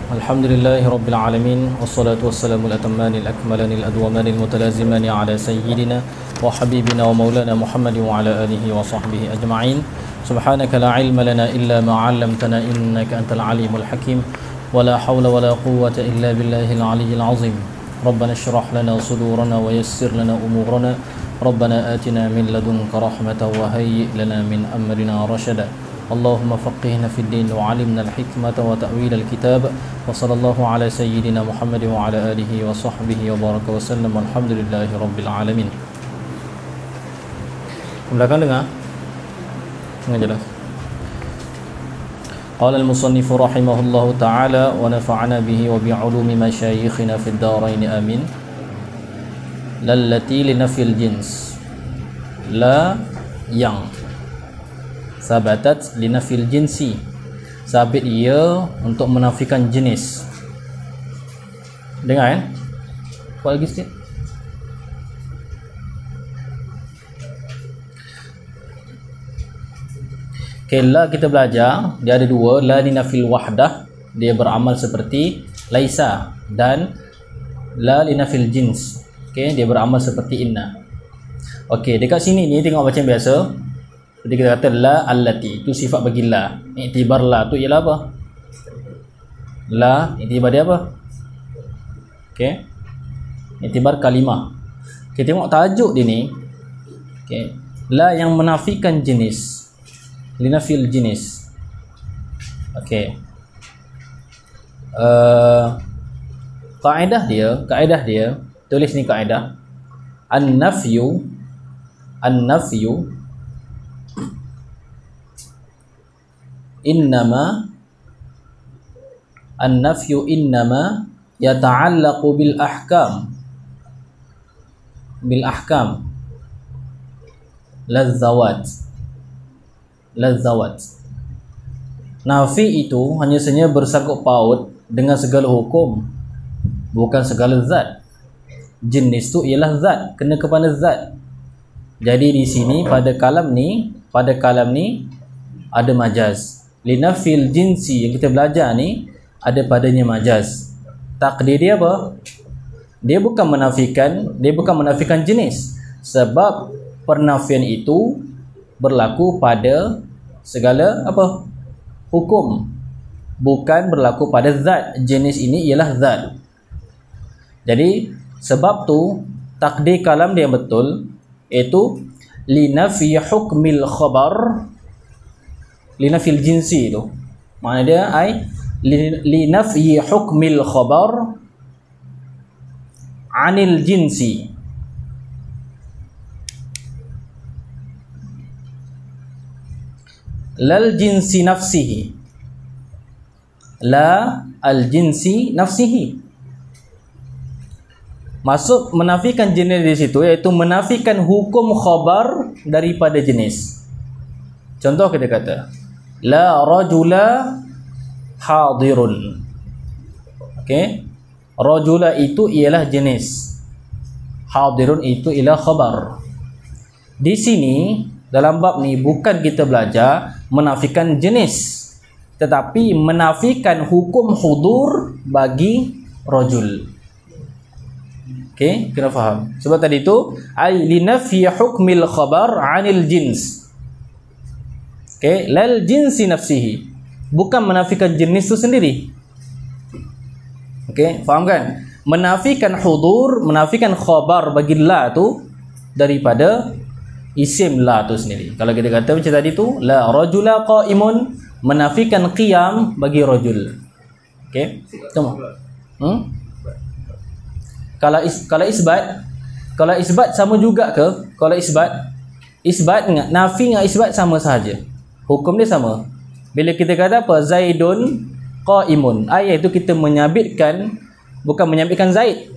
الحمد لله رب العالمين والصلاة والسلام الأتمان الأكملان الأدومان المتلازمان على سيدنا وحبيبنا ومولانا محمد وعلى آله وصحبه أجمعين. سبحانك لا علم لنا إلا ما علمتنا إنك أنت العليم الحكيم ولا حول ولا قوة إلا بالله العلي العظيم. ربنا اشرح لنا صدورنا ويسر لنا أمورنا ربنا آتنا من لدنك رحمة وهيئ لنا من أمرنا رشدا. اللهم فقهنا في الدين وعلمنا الحكمة وتأويل الكتاب وصلى الله على سيدنا محمد وعلى آله وصحبه وبارك وسلم والحمد لله رب العالمين. Belakang dengar? Dengar jelas. قال المصنف رحمه الله تعالى ونفعنا به وبعلوم مشايخنا في الدارين آمين. للتي لنفي الجنس لا yang sabatat linafil jinsi, sabit ia untuk menafikan jenis. Dengar kan? Kuat lagi sikit. Okay, la kita belajar dia ada dua. La linafil wahdah, dia beramal seperti laisa, dan la linafil jins, okay, dia beramal seperti inna. Okay, dekat sini ni tengok macam biasa. Jadi kita kata la allati, itu sifat bagi la. Iktibar la tu ialah apa? La, iktibar dia apa? Okay, iktibar kalimah. Okay, tengok tajuk dia ni. Okay, la yang menafikan jenis, linafil jenis. Okay, kaedah dia tulis ni kaedah. An-nafyu innama yata'allaqu bil ahkam lazawat. Nafi itu hanya saja bersangkut paut dengan segala hukum, bukan segala zat. Jenis tu ialah zat, kena kepada zat. Jadi di sini pada kalam ni ada majaz. Linafil jinsi yang kita belajar ni ada padanya majaz. Takdir dia apa? Dia bukan menafikan jenis, sebab pernafian itu berlaku pada segala apa? Hukum, bukan berlaku pada zat. Jenis ini ialah zat. Jadi sebab tu takdir kalam dia betul, iaitu linafi hukmil khabar, linafil jinsi tu makna dia linafi hukmil khabar anil jinsi. Lal jinsi nafsihi, la al jinsi nafsihi. Maksud menafikan jenis di situ iaitu menafikan hukum khabar daripada jenis. Contoh kita kata la rajula hadirun. Okey, rajula itu ialah jenis, hadirun itu ialah khabar. Di sini dalam bab ni bukan kita belajar menafikan jenis, tetapi menafikan hukum hudur bagi rajul. Okey, kena faham. Sebab tadi tu ai linafi hukmil khabar anil jins. Okey, lal jinsi nafsihi, bukan menafikan jenis tu sendiri. Okey, faham kan? Menafikan hudur, menafikan khabar bagi la tu daripada isim la tu sendiri. Kalau kita kata macam tadi tu la rajula qaimun, menafikan qiyam bagi rajul. Okey, tengok. Kalau isbat sama juga ke? Kalau isbat dengan nafi dengan isbat sama sahaja. Hukum dia sama. Bila kita kata apa? Zaidun qaimun, iaitu kita menyabitkan, bukan menyabitkan Zaid,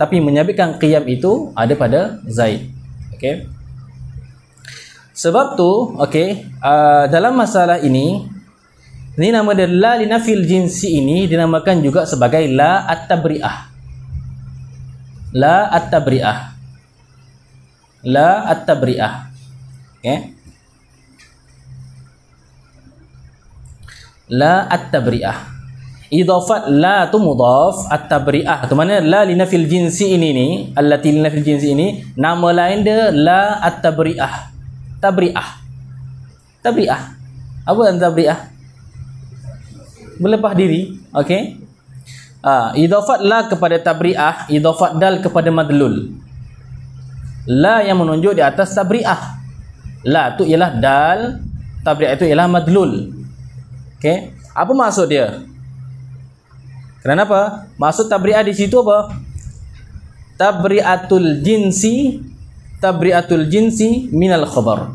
tapi menyabitkan qiyam itu ada pada Zaid. Okey. Sebab tu, okey, dalam masalah ini nama dia la linafil jinsi ini dinamakan juga sebagai la at-tabri'ah. La at-tabri'ah. Okey. La at-tabri'ah. idafat la tu mudhaf, at-tabri'ah tu mana la linafil jinsi ini ni, allati linafil jinsi ini nama lain dia la at-tabri'ah. Tabri'ah apa tabri'ah? Berlepas diri. Okey, idafat la kepada tabri'ah, idafat dal kepada madlul. La yang menunjuk di atas tabri'ah. La tu ialah dal, tabri'ah itu ialah madlul. Okey, apa maksud dia? Kenapa? Maksud tabri'ah di situ apa? Tabri'atul jinsi minal khabar.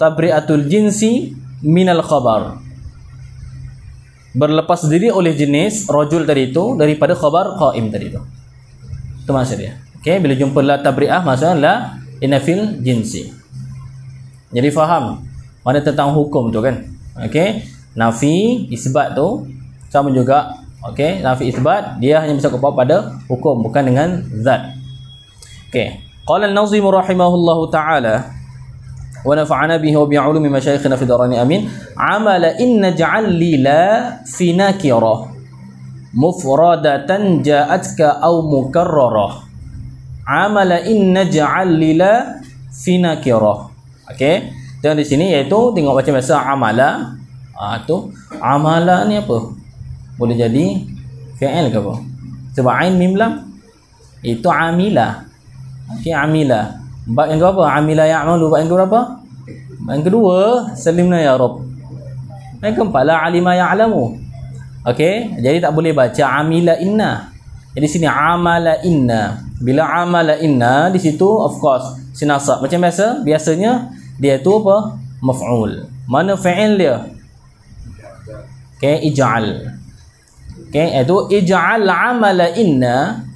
Tabri'atul jinsi minal khabar. Berlepas diri oleh jenis rajul tadi itu daripada khabar qaim tadi itu. Itu maksud dia. Okey, bila jumpa la tabri'ah maksudnya la inafil jinsi. Jadi faham mana tentang hukum tu kan? Okey, nafi isbat tu sama juga. Okey, nafi isbat dia hanya bisa kuat pada hukum bukan dengan zat. Okey, qala an-nazim rahimahullahu taala wa nafa'ana bihi wa bi'ulumi masyayikhina fi darani amin. Amala inna ja'al lila fi nakirah mufradatan ja'atka aw mukarrarah. Amala inna ja'al lila fi nakirah. Okey, dan di sini iaitu tengok macam biasa amala. Tu amala ni apa? Boleh jadi fi'il ke apa? Sebab ain mim lam itu amila. Okey, amila. Bab yang berapa? Amila ya'malu. Bab yang berapa? Bab yang kedua, salimna ya Rabb. Yang keempat, la alima ya'lamu. Okey, jadi tak boleh baca amila inna. Jadi sini amala inna. Bila amala inna di situ of course sinasab macam biasa. Biasanya dia tu apa? Maf'ul. Mana fa'il dia? Okey, ij'al. Okey, itu ij'al amala inna.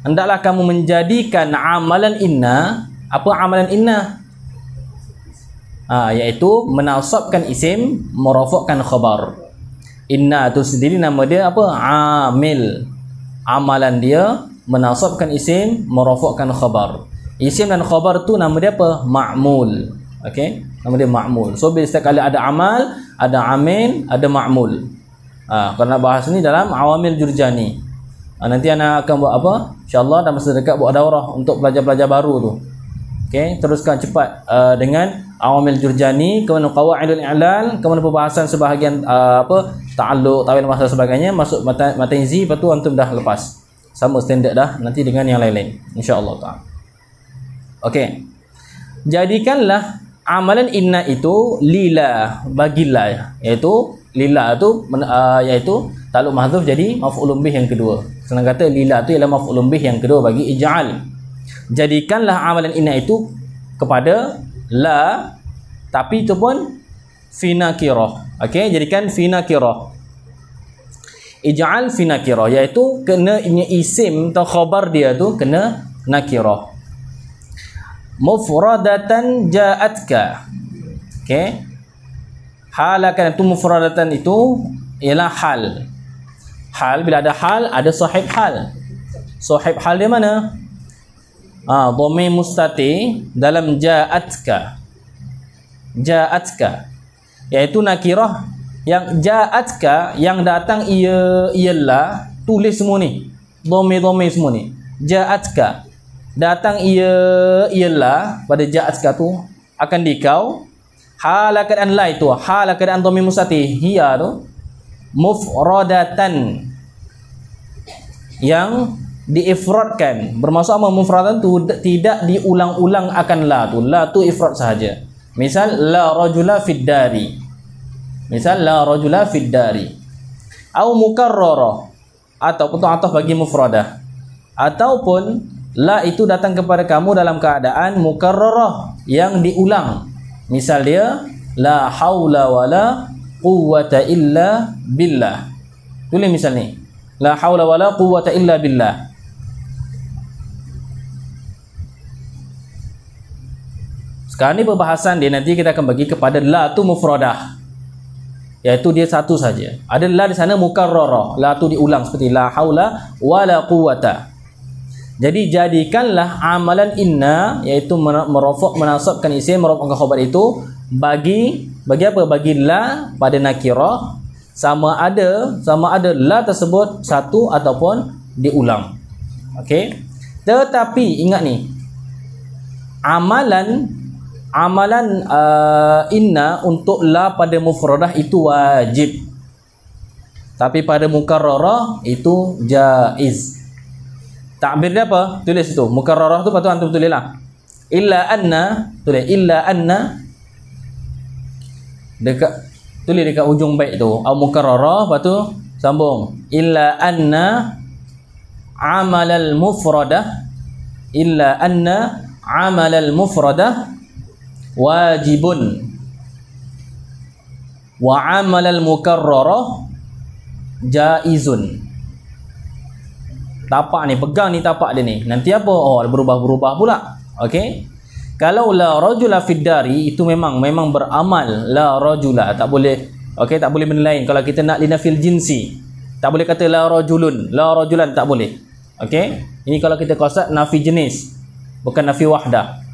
Hendaklah kamu menjadikan amalan inna. Apa amalan inna? Iaitu menasabkan isim, merafakkan khabar. Inna tu sendiri nama dia apa? Amil. Amalan dia menasabkan isim, merafakkan khabar. Isim dan khabar tu nama dia apa? Ma'mul. Okey, nama dia ma'mul. So bila setiap kali ada amal, ada amil, ada ma'mul. Kalau nak bahas ni dalam awamil jurjani. Nanti anak akan buat apa? InsyaAllah dalam masa dekat buat daurah untuk pelajar-pelajar baru tu. Okey, teruskan cepat dengan awamil jurjani, kemudian qawaidul i'lal, kemudian pembahasan sebahagian ta'alluq, tawil masa sebagainya, masuk mata izi, lepas tu antum dah lepas. Sama standard dah nanti dengan yang lain-lain insya-Allah taala. Okey. Jadikanlah amalan inna itu lila, bagilah, iaitu lila tu iaitu ta'alluq mahdzuf jadi maf'ulun bih yang kedua. Senang kata lila tu ialah maf'ulun bih yang kedua bagi ij'al. Jadikanlah amalan inna itu kepada la, tapi itu pun fi nakirah. Okey, jadikan fi nakirah. Ij'al fi nakirah, iaitu kena isim atau khabar dia tu kena nakirah. Mufradatan ja'atka. Okey. Halakan itu mufradatan itu ialah hal. Hal, bila ada hal ada sahib hal. Sahib hal dia mana? Dhamir mustati dalam ja'atka. Ja'atka iaitu nakirah. Yang ja'atka yang datang ialah tulis semua ni. Dhamir semua ni. Ja'atka datang ialah pada ja'atka tu akan dikau. Hal keadaan la itu, hal keadaan dhamir mustati hiya tu mufradatan yang diifradkan. Bermaksud apa mufradatan tu? Tidak diulang-ulang akan la tu. La tu ifrad sahaja. Misal la rajula fid dari. Misal la rajula fid dari. Au mukarrara, ataupun ataf bagi mufradah. Ataupun la itu datang kepada kamu dalam keadaan mukarrarah yang diulang. Misal dia la haula wala quwwata illa billah. Tulis misal ni. La haula wala quwwata illa billah. Sekarang ni perbahasan dia nanti kita akan bagi kepada la tu mufradah. Iaitu dia satu saja. Ada la di sana mukarrarah. La tu diulang seperti la haula wala quwwata. Jadi jadikanlah amalan inna, iaitu merafak menasabkan isim merafakkan khabar itu bagi apa? Bagi la pada nakirah sama ada la tersebut satu ataupun diulang. Okey. Tetapi ingat ni, amalan inna untuk la pada mufradah itu wajib. Tapi pada mukarrarah itu jaiz. Takbir dia apa? Tulis tu. Mukarrarah tu patut antum tulislah. Illa anna, tulis illa anna tulis dekat ujung bait tu. Au mukarrarah, lepas tu sambung. Illa anna amalal mufradah, illa anna amalal mufradah wajibun wa amalal mukarrarah jaizun. Tapak ni, pegang ni tapak dia ni. Nanti apa? Oh, berubah-berubah pula. Okey. Kalau la rajula fid dari itu memang beramal la rajula, tak boleh. Okey, tak boleh benda lain. Kalau kita nak linafil jinsi, tak boleh kata la rajulun, la rajulan, tak boleh. Okey. Ini kalau kita qasad nafi jenis, bukan nafi wahdah.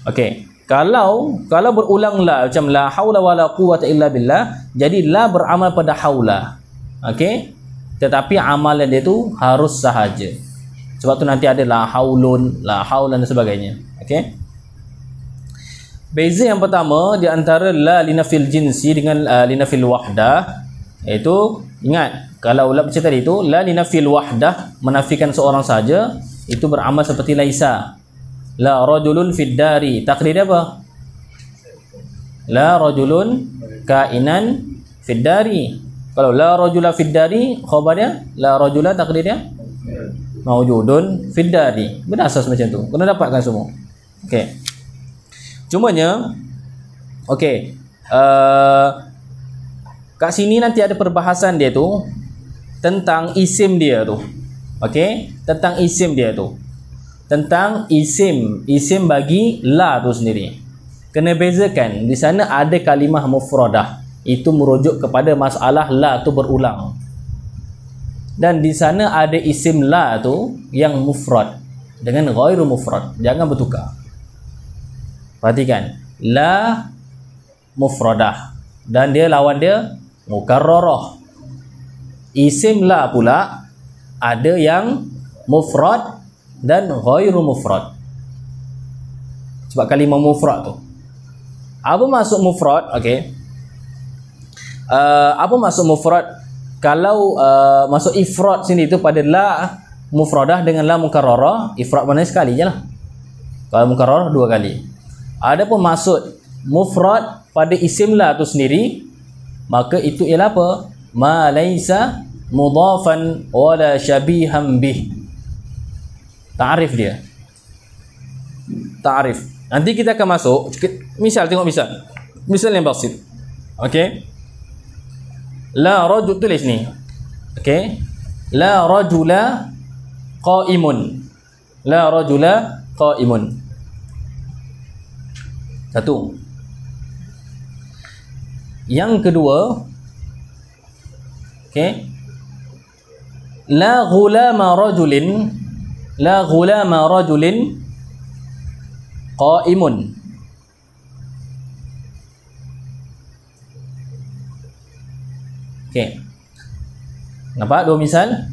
Okey. Kalau berulang la macam la haula wala quwwata illa billah, jadi la beramal pada haula. Okey. Tetapi amalan dia tu harus sahaja. Sebab tu nanti ada la haulun, la haulan dan sebagainya. Okey. Beza yang pertama di antara la linafil jinsi dengan linafil wahdah, iaitu ingat kalau macam tadi tu la linafil wahdah menafikan seorang saja, itu beramal seperti laisa. La rajulun fid dari, takdir dia apa? La rajulun kainan fid dari. Kalau la rajula fid dari, khabar dia la rajula, takdir dia maujudun fid dari. Berasas macam tu. Kena dapatkan semua. Okey. Cumanya okey, kat sini nanti ada perbahasan dia tu tentang isim dia tu. Okey, tentang isim dia tu. Tentang isim bagi la tu sendiri. Kena bezakan, di sana ada kalimah mufradah. Itu merujuk kepada masalah la tu berulang. Dan di sana ada isim la tu yang mufrad dengan ghairu mufrad. Jangan bertukar. Perhatikan, la mufradah dan dia lawan dia mukarrarah. Isim la pula ada yang mufrad dan ghairu mufrad. Sebab kalimah mufrad tu, apa maksud mufrad? Okey. Apa maksud mufrad? Kalau masuk ifrad sini tu pada la mufradah dengan la mukarrarah, ifrad mana sekali je lah. Kalau mukarrarah dua kali. Adapun maksud mufrad pada isim la tu sendiri, maka itu ialah apa? Ma laisa mudhafan wala syabihan bih. Ta'rif dia. Ta'rif. Nanti kita akan masuk misal, tengok misal. Misal yang basit. Okey. La rajul, tulis ni. Okey. La rajula qaimun. La rajula qaimun. Satu. Yang kedua, okey. La ghulama rajulin, la ghulama rajulin qaimun. Okey. Nampak dua misal?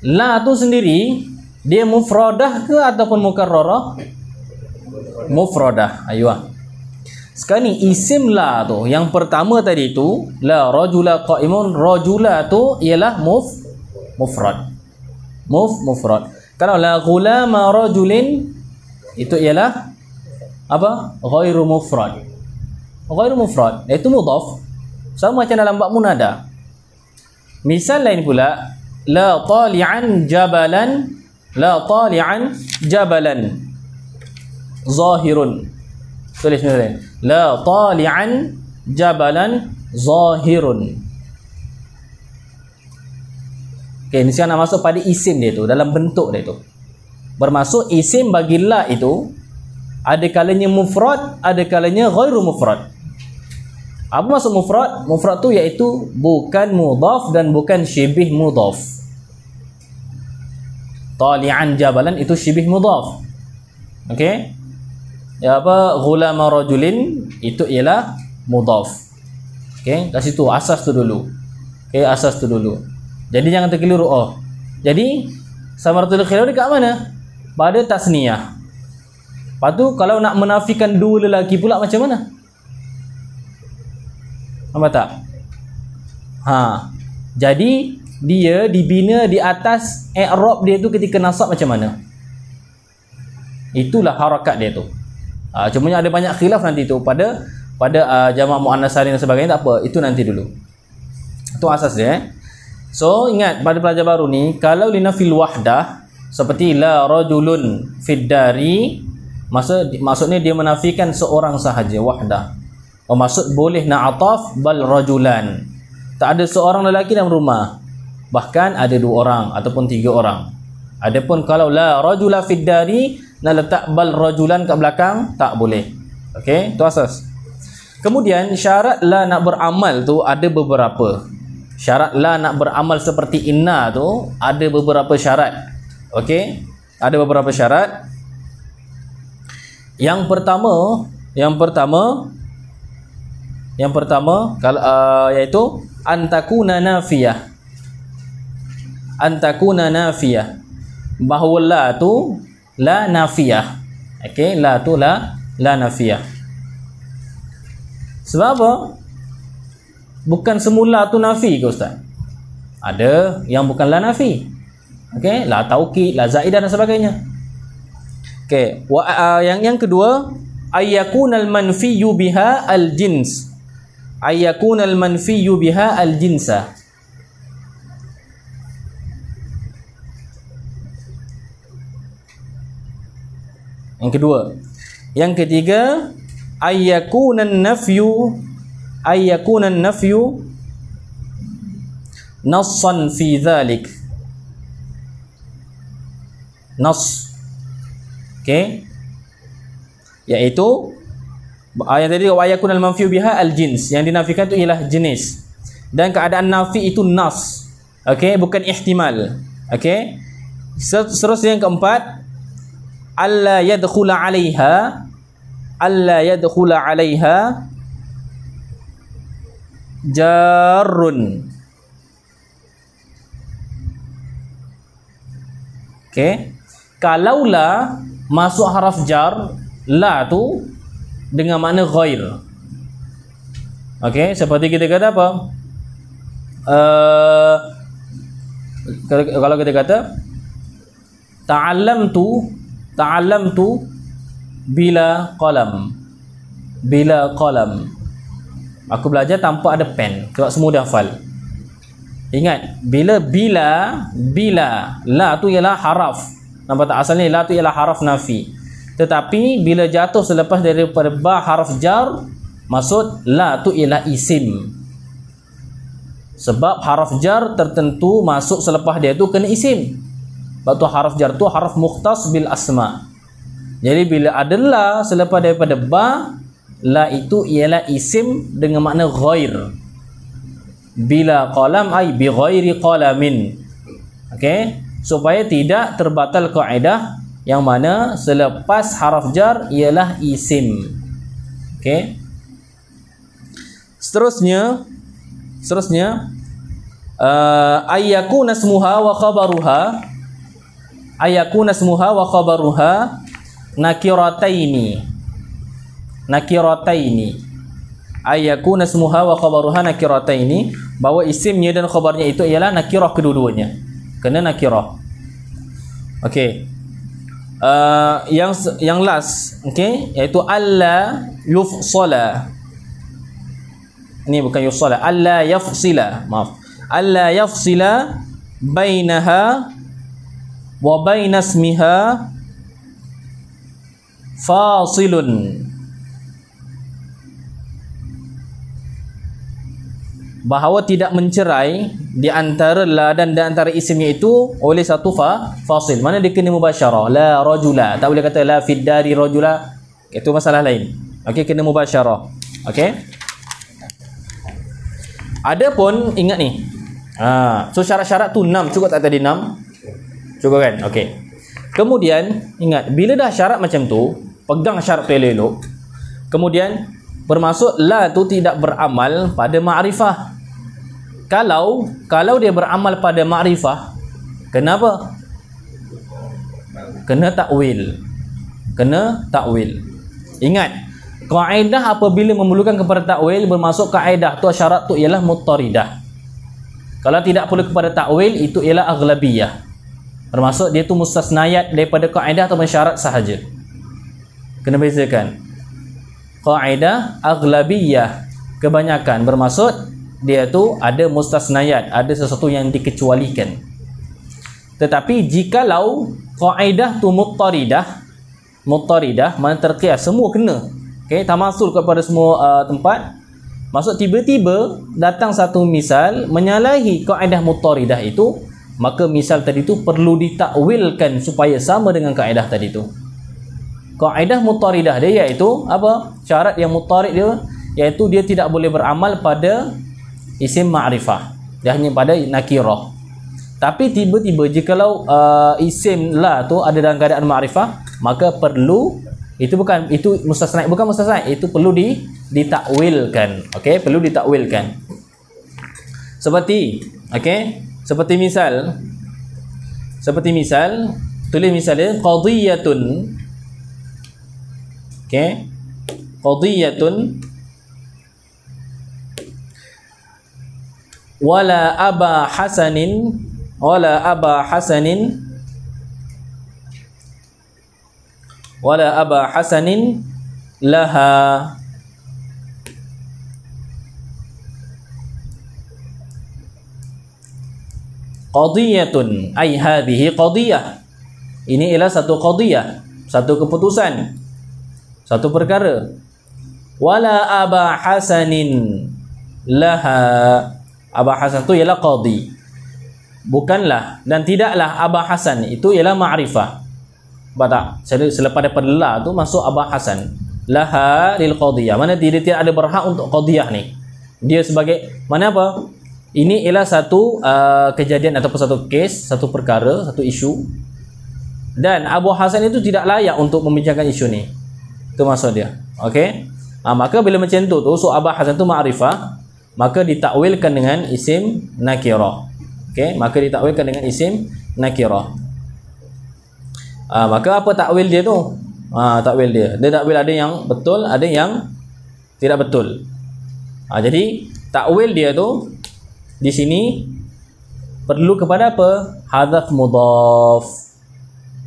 La tu sendiri dia mufradah ke ataupun mukarrarah? Mufradah. Ayuh. Sekarang ni isim la tu yang pertama tadi tu, la rajula qaimun, rajula tu ialah mufrad. Mufrad. Kalau la ghulama rajulin itu ialah apa? Ghairu mufrad. Ghairu mufrad iaitu mudhaf. Sama macam dalam bab munada. Misal lain pula, la tali'an jabalan, la tali'an jabalan zahirun. Tulis ni, la tali'an jabalan zahirun. Okey, ni sekarang nak masuk pada isim dia tu, dalam bentuk dia tu. Bermaksud isim bagi la itu ada kalanya mufrad, ada kalanya ghairu mufrad. Apa maksud mufrad? Mufrad tu iaitu bukan mudhaf dan bukan syibih mudhaf. Tali'an jabalan itu syibih mudhaf. Okey? Ya apa? Ghulama rajulin itu ialah mudhaf. Okey, kat situ asas tu dulu. Okey, asas tu dulu. Jadi jangan terkeliru. Jadi samaratul khilaf dekat mana? Pada tasniyah. Lepas tu kalau nak menafikan dua lelaki pula macam mana? Nampak tak? Jadi dia dibina di atas i'rab dia tu ketika nasab macam mana? Itulah harakat dia tu. Cumanya ada banyak khilaf nanti tu pada jamak muannas salim dan sebagainya, tak apa, itu nanti dulu. Itu asas dia. So ingat pada pelajar baru ni, kalau linafil wahdah seperti la rajulun fid dari, maksudnya dia menafikan seorang sahaja, wahdah. Maksud boleh na'ataf bal rajulan, tak ada seorang lelaki dalam rumah, bahkan ada 2 orang ataupun 3 orang. Adapun kalau la rajula fid dari, nak letak bal rajulan kat belakang, tak boleh. Okey, itu asas. Kemudian syarat la nak beramal tu ada beberapa. Syarat la nak beramal seperti inna tu ada beberapa syarat. Okey, ada beberapa syarat. Yang pertama kalau iaitu antakuna nafiyah. Antakuna nafiyah. Bahawa la tu la nafiyah. Okey, la tu la nafiyah. Sebab apa? Bukan semula tu nafi ke ustaz? Ada yang bukan la nafi. Okey, la taukid, la zaidah dan sebagainya. Okey, yang kedua, ayyakunal manfiyu biha al-jins. Ayyakunal manfiyu biha al-jinsa. Yang kedua. Yang ketiga, ayyakunan nafyu nassan fi dhalik. Nas. Okey. Iaitu yang tadi ayyakunal manfiyu biha al-jins, yang dinafikan itu ialah jenis. Dan keadaan nafi itu nas. Okey, bukan ihtimal. Okey. Seterusnya yang keempat, alla yadkhula 'alaiha jarrun. Okey, kalau la masuk haraf jar, la tu dengan makna ghair. Okey, seperti kita kata apa? Kalau kita kata ta'allamtu bila qalam. Aku belajar tanpa ada pen, sebab semua dah hafal. Ingat, bila la tu ialah haraf. Nampak tak? Asalnya la tu ialah haraf nafi. Tetapi bila jatuh selepas daripada ba haraf jar, maksud la tu ialah isim. Sebab haraf jar tertentu masuk selepas dia tu kena isim. Sebab tu haraf jar tu haraf mukhtas bil asma. Jadi bila ada la selepas daripada ba, la itu ialah isim dengan makna ghair. Bila qalam ay bi ghairi qalamin. Okey, supaya tidak terbatal kaedah yang mana selepas haraf jar ialah isim. Okey. Seterusnya ayyakuna ismuha wa khabaruha nakirataini. Ayyakuna ismuha wa khabaruha nakirataini, bahawa isimnya dan khabarnya itu ialah nakirah kedua-duanya. Kena nakirah. Okey. Yang last, okey, iaitu alla yufsala. Ini bukan yufsala, alla yafsila. Maaf. Alla yafsila bainaha wa bainasmiha fasilun. Bahawa tidak mencerai di antara la dan di antara isimnya itu oleh satu fasil. Mana dia kena mubasyarah. La rajula. Tak boleh kata la fid dari rajula. Itu masalah lain. Okey, kena mubasyarah. Okey. Adapun ingat ni. So syarat-syarat tu 6, cukup tak tadi 6? Cukup kan? Okey. Kemudian ingat, bila dah syarat macam tu, pegang syarat tu elok. Kemudian bermaksud la tu tidak beramal pada ma'rifah. Kalau dia beramal pada ma'rifah, kenapa? Kena takwil. Ingat, kaedah apabila memerlukan kepada takwil, bermaksud kaedah tu, syarat tu ialah muttaridah. Kalau tidak perlu kepada takwil, itu ialah aghlabiyah. Bermaksud dia tu mustasnayat daripada kaedah atau syarat sahaja. Kena bezakan. Kaedah aghlabiyah, kebanyakan, bermaksud dia tu ada mustasnayat, ada sesuatu yang dikecualikan. Tetapi jikalau kaedah tu muttaridah, mana terqiyas, semua kena. Okey, tamasul kepada semua tempat. Maksud tiba-tiba datang satu misal menyalahi kaedah muttaridah itu, maka misal tadi tu perlu ditakwilkan supaya sama dengan kaedah tadi tu. Kaedah muttaridah dia iaitu apa? Syarat yang muttarid dia iaitu dia tidak boleh beramal pada isim ma'rifah. Dia hanya pada nakirah. Tapi tiba-tiba jikalau isim la tu ada dalam keadaan ma'rifah, maka perlu, itu mustasna, bukan mustasna, itu perlu ditakwilkan. Okey, perlu ditakwilkan. Seperti misal tulis misalnya qadiyatun. Okey, qadiyatun wala aba hasanin laha. Qadiyatun ay hadhihi qadiyah. Ini ialah satu qadiyah, satu keputusan, satu perkara. Wala aba hasanin laha. Aba Hasan itu ialah qadi. Bukanlah dan tidaklah Aba Hasan itu ialah ma'rifah. Sebab tak? Selepas daripada la tu masuk Aba Hasan. Laha lil qadiyah. Mana dia tidak ada berhak untuk qadiyah ni. Dia sebagai mana apa? Ini ialah satu kejadian ataupun satu kes, satu perkara, satu isu. Dan Abu Hasan itu tidak layak untuk membincangkan isu ni. Itu maksud dia. Okey? Maka bila macam tu so Aba Hasan tu ma'rifah, maka ditakwilkan dengan isim nakirah. Okey, maka ditakwilkan dengan isim nakirah. Maka apa takwil dia tu? Takwil dia takwil ada yang betul, ada yang tidak betul. Jadi takwil dia tu di sini perlu kepada apa? Hadzaf mudhaf.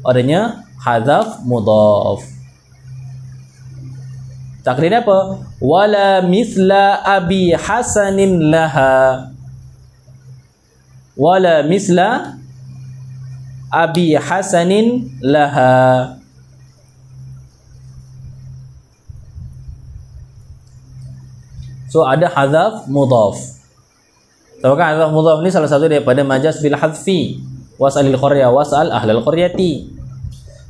Adanya hadzaf mudhaf. Takdir apa? Wala misla abi hasanin laha. Wala misla abi hasanin laha. So ada hadzaf mudhaf. Tahu kan hadzaf mudhaf ni salah satu daripada majaz bil hadfi. Was'alil qarya was'al ahlal qaryati.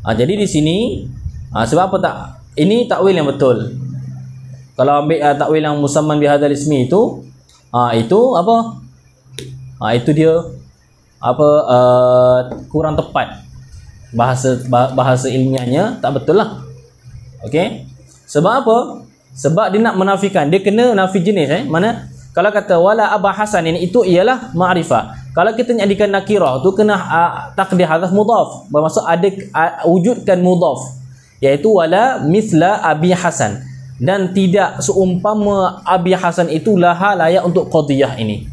Jadi di sini sebab apa tak? Ini takwil yang betul. Kalau ambil takwil yang musamman bihadzal ismi itu apa? Itu dia apa kurang tepat. Bahasa ilmiahnya tak betul lah. Okey? Sebab apa? Sebab dia nak menafikan, dia kena nafi jenis mana? Kalau kata wala aba hasan ini itu ialah ma'rifah. Kalau kita jadikan nakirah tu kena takdir hadzaf mudhaf. Bermaksud ada wujudkan mudhaf. Iaitu wala misla abi hasan, dan tidak seumpama abi hasan itu laha layak untuk qadiyah ini.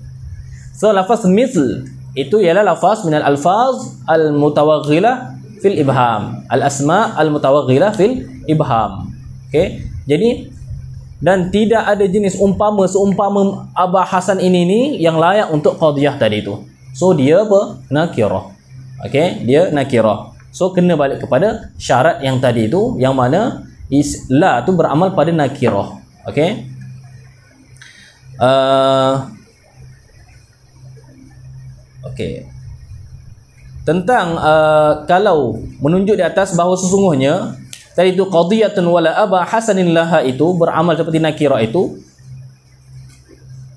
So lafaz misl itu ialah lafaz minal alfaz al mutawaghilah fil ibham, al asma al mutawaghilah fil ibham. Okey, jadi dan tidak ada jenis seumpama Aba Hasan ini yang layak untuk qadiyah tadi itu. So dia apa? Nakirah. Okey, dia nakirah. So kena balik kepada syarat yang tadi itu, yang mana la tu beramal pada nakirah. Okey. Okey. Tentang kalau menunjuk di atas bahawa sesungguhnya tadi itu qadiyatun wala aba hasanin laha itu beramal seperti nakirah itu.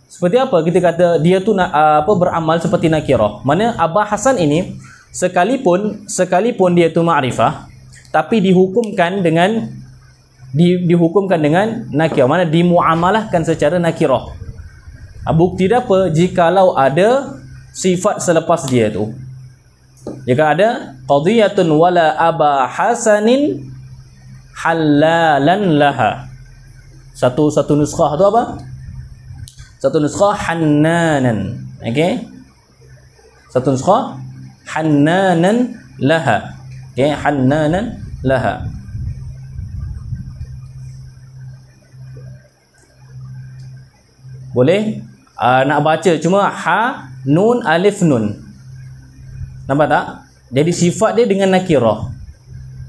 Seperti apa kita kata dia tu beramal seperti nakirah? Mana Aba Hasan ini sekalipun dia tu ma'rifah, tapi dihukumkan dengan dihukumkan dengan nakirah, mana dimuamalahkan secara nakirah. Bukti dia apa? Jikalau ada sifat selepas dia tu. Jika ada qadiyatun wala aba hasanin halalan laha. Satu nuskhah tu apa? Satu nuskhah hannanan. Okey. Satu nuskhah hannanan laha. Okey, hannanan laha. Boleh? Nak baca cuma ha nun alif nun. Nampak tak? Jadi sifat dia dengan nakirah.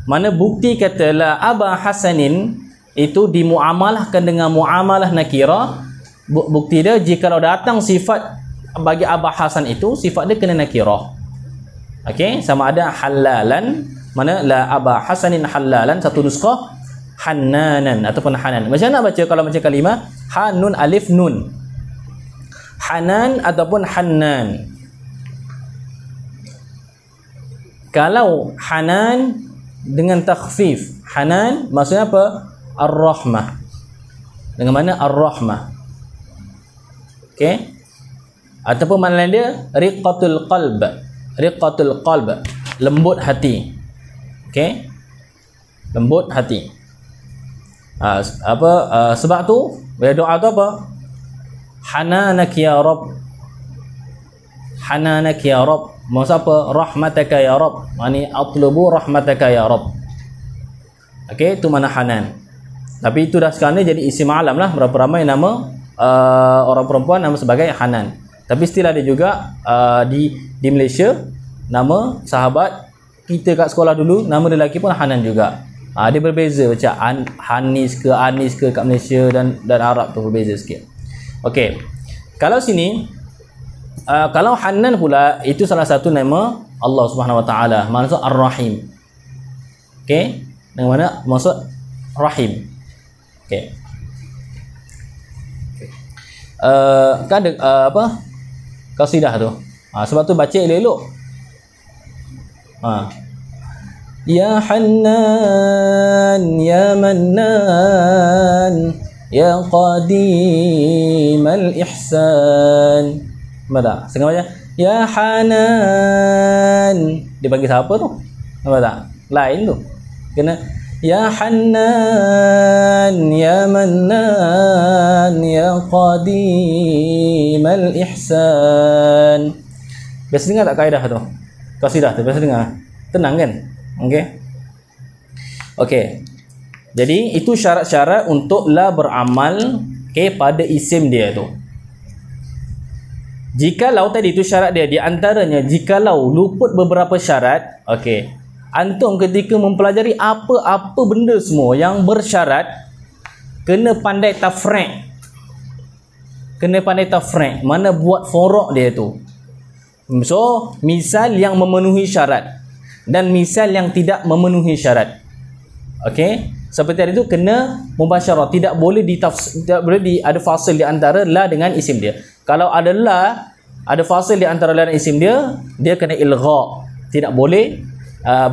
Mana bukti kata la aba hasanin itu dimuamalahkan dengan muamalah nakirah. Bukti dia jika datang sifat bagi aba hasan itu sifat dia kena nakirah. Okey, sama ada halalan, mana la aba hasanin halalan, satu nuskhah hannanan ataupun hanan. Macam mana nak baca kalau macam kalimah ha nun alif nun? Hanan ataupun hannan. Kalau hanan dengan takhfif, hanan maksudnya apa? Ar-rahmah. Dengan mana? Ar-rahmah. Okey. Ataupun mana lain dia? Riqatul qalb. Riqatul qalb, lembut hati. Okey. Lembut hati. Sebab tu doa tu apa? Hananak ya Rabb. Hananak ya Rabb. Maksud apa? Rahmataka ya Rabb. Mani atlubu rahmataka ya Rabb. Okey, itu mana hanan. Tapi itu dah sekarang ni jadi isim alam lah. Berapa ramai nama orang perempuan nama sebagai hanan. Tapi still ada juga di Malaysia nama sahabat kita kat sekolah dulu, nama lelaki pun hanan juga. Dia berbeza macam Hanis ke Anis ke kat Malaysia dan Arab tu berbeza sikit. Okey. Kalau sini kalau Hanan pula itu salah satu nama Allah Subhanahu Wa Taala, maksud Ar-Rahim. Okey, dengan mana maksud Rahim. Okey. Kan ada apa? Qasidah tu. Sebab tu baca elok-elok. Ya Hannan ya Mannan ya Qadimal Ihsan. Nampak tak? Setengah macam ya Hanan. Dia panggil siapa tu? Nampak tak? Lain tu. Kena ya Hannan ya Mannan ya Qadimal Ihsan. Biasa dengar tak kaedah tu? Qasidah tu biasa dengar. Tenang kan? Okey. Okey. Jadi itu syarat-syarat untuk la beramal pada isim dia tu. Jikalau tadi itu syarat dia, di antaranya jikalau luput beberapa syarat, okey. Antum ketika mempelajari apa-apa benda semua yang bersyarat, kena pandai tafriq. Kena pandai tafriq, mana buat forok dia tu. So, misal yang memenuhi syarat dan misal yang tidak memenuhi syarat. Okey. Seperti tadi tu kena mubasyarah, tidak boleh ada fasil di antara la dengan isim dia. Kalau ada la, ada fasil di antara la dan isim dia, dia kena ilgha. Tidak boleh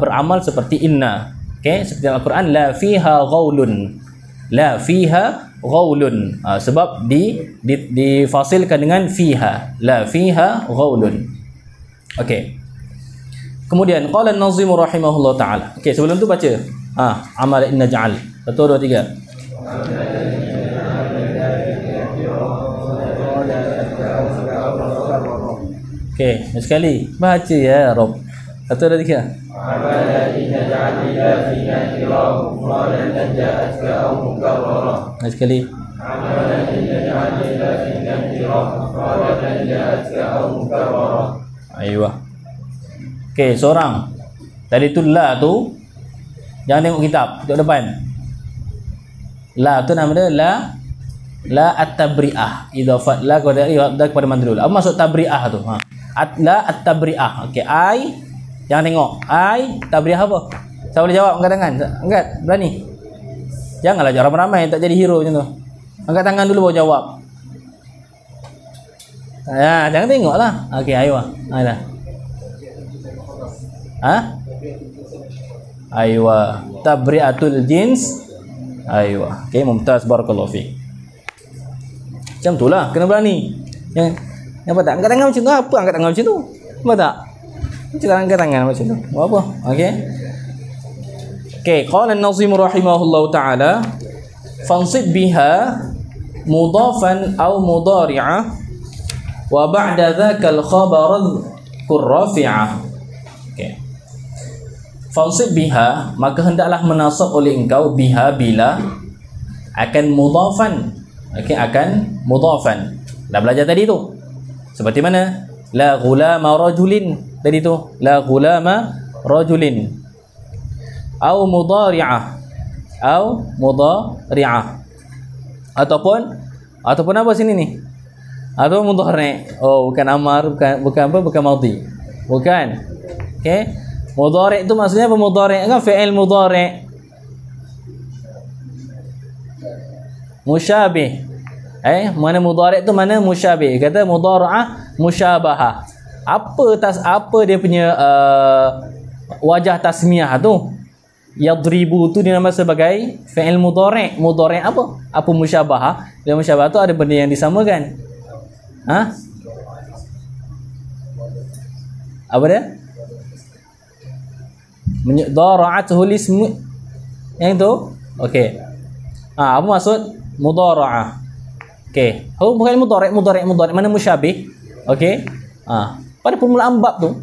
beramal seperti inna. Okey, seperti Al-Quran la fiha ghaulun. La fiha ghaulun. Sebab difasilkan dengan fiha. La fiha ghaulun. Okey. Kemudian qala an-nazim rahimahullah taala. Okey, sebelum tu baca amal inna ja'al. 1 2 3. Okey, sekali baca ya Rabb. 1 2 3. Amal inna ja'al ila fi nakirah qalan naja'atka aw mukarrara. Sekali. Amal inna ja'al ila fi nakirah qalan naja'atka aw mukarrara. Aywa. Okey, seorang. Tadi tu la tu jangan tengok kitab, tengok depan. La tu nama dia la at-tabri'ah. Idafat la kepada mandrul. Apa maksud tabri'ah tu? La at-tabri'ah. Okey, ai jangan tengok. Ai tabri'ah apa? Siapa boleh jawab? Angkat tangan. Angkat, berani. Janganlah jawab ramai-ramai tak jadi hero macam tu. Angkat tangan dulu baru jawab. Jangan tengoklah. Okey, ayo. Dah. Aywa, tabri'atul jins Aywa. Okey, mumtaz, barakallahu fiik. Macam itulah, kena berani. Yang apa tak? Angkat tangan macam tu. Apa angkat tangan macam tu? Apa tak? Macam angkat tangan macam tu. Apa? Okey. Okey, qala an-nazim rahimahullahu taala, fansib biha mudafan aw mudari'ah wa ba'da dzaka al-khabar rafi'ah. Okey. Fansib biha, maka hendaklah menasab oleh engkau biha bila akan mudafan. Okey, akan mudafan. Dah belajar tadi tu. Seperti mana? La ghulama rajulin. Tadi tu, la ghulama rajulin. Au mudari'ah. Au mudari'ah. Ataupun apa sini ni? Atau mudhari'. Oh, bukan amar, bukan apa? Bukan madhi. Bukan. Okey. Mudhari' itu maksudnya apa? Mudhari' kan fi'il mudhari'. Musyabih. Mana mudhari' tu, mana musyabih. Kata mudhara'ah musyabahah. Apa dia punya wajah tasmiyah tu? Yadribu tu dinamakan sebagai fi'il mudhari'. Mudhari' apa? Apa musyabahah? Dia musyabahah tu ada benda yang disamakan. Apa dia? Dhara'atuhul ismu. Yang tu? Okey. Apa maksud mudhara'ah? Okey. Bukan mudhari'. Mana musyabih? Okey. Pada permulaan bab tu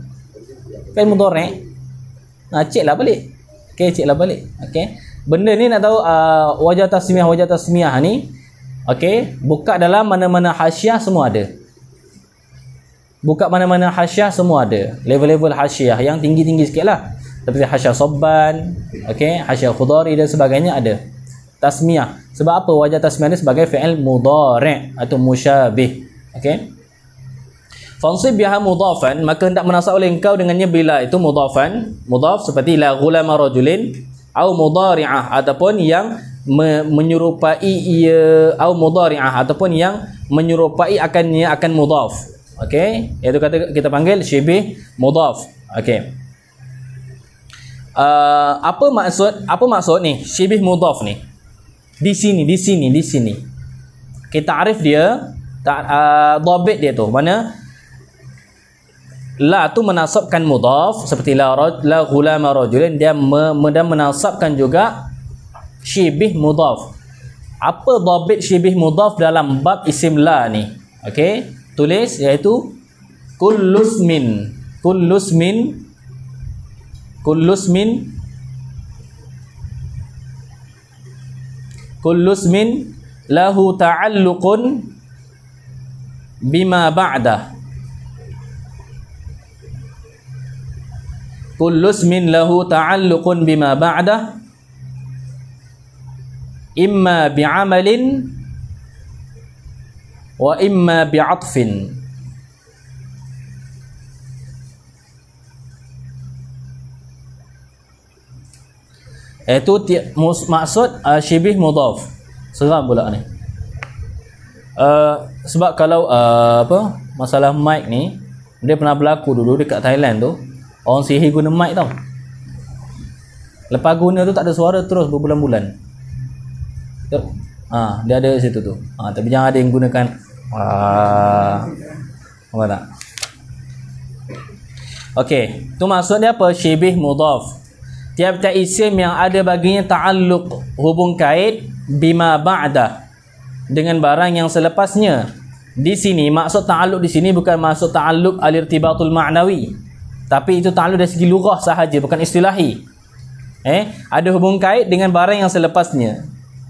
fi'il mudhari'. Ceklah balik. Okey, ceklah balik. Okey. Benda ni nak tahu wajah tasmiyah ni. Okey, buka dalam mana-mana hasyiah semua ada. Buka mana-mana hasyiah semua ada. Level-level hasyiah yang tinggi-tinggi sikitlah. Seperti hasyiah sabban, okey, hasyiah khudari dan sebagainya ada. Tasmiyah. Sebab apa wajah tasmiyah ni sebagai fi'il mudhari' atau musyabih. Okey. Fansib biha mudhafan, maka hendak menasab oleh engkau dengannya bila itu mudhafan, mudhaf seperti la ghulama rajulin, au mudhari'ah ataupun yang menyerupai ia, au mudhari'ah ataupun yang menyerupai akan mudhaf. Okey, iaitu kata kita panggil syibih mudhaf. Okey. Apa maksud ni syibih mudhaf ni? Di sini. Kita arif dia, dhabit dia tu. Mana la tu menasabkan mudhaf seperti la ghulama rajulin, dia menasabkan juga syibih mudhaf. Apa dhabit syibih mudhaf dalam bab isim la ni? Okey, tulis iaitu kullusmin lahu ta'alluqun bima ba'dah. Kullusmin lahu ta'alluqun bima ba'dah imma bi'amalin wa imma bi'atfin. Itu maksud syibih mudhaf. Seram pula ni. Sebab kalau masalah mic ni, dia pernah berlaku dulu dekat Thailand tu. Orang sihir guna mic tau. Lepas guna tu tak ada suara terus berbulan-bulan. Dia ada situ tu. Tapi jangan ada yang gunakan apa tak? Okey, tu maksudnya apa? Syibih mudhaf. Tiap-tiap isim yang ada baginya ta'alluq, hubung kait bima ba'dah, dengan barang yang selepasnya. Di sini maksud ta'alluq di sini bukan maksud ta'alluq al-irtibatul ma'nawi, tapi itu ta'alluq dari segi lughah sahaja, bukan istilahi. Ada hubung kait dengan barang yang selepasnya.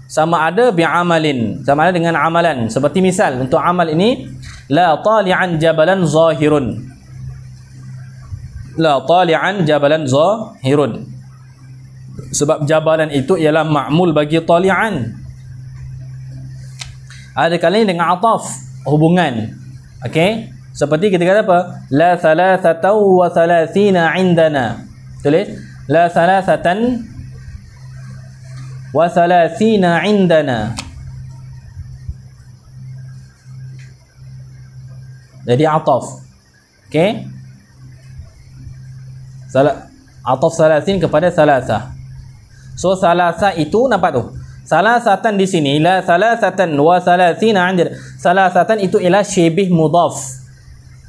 Sama ada bi'amalin, sama ada dengan amalan. Seperti misal untuk amal ini, la tali'an jabalan zahirun. La tali'an jabalan zahirun. Sebab jabalan itu ialah ma'mul bagi tali'an. Ada kalanya dengan ataf, hubungan. Okey, seperti kita kata apa? La thalathatan wa thalathina indana. Tulis la thalathatan wa thalathina indana. Jadi ataf. Okey, ataf thalathin kepada thalathah. So thalatha itu nampak tu. Salasatan di sini la salasatan wa salasina 'inda. Salasatan itu ialah syibih mudhaf.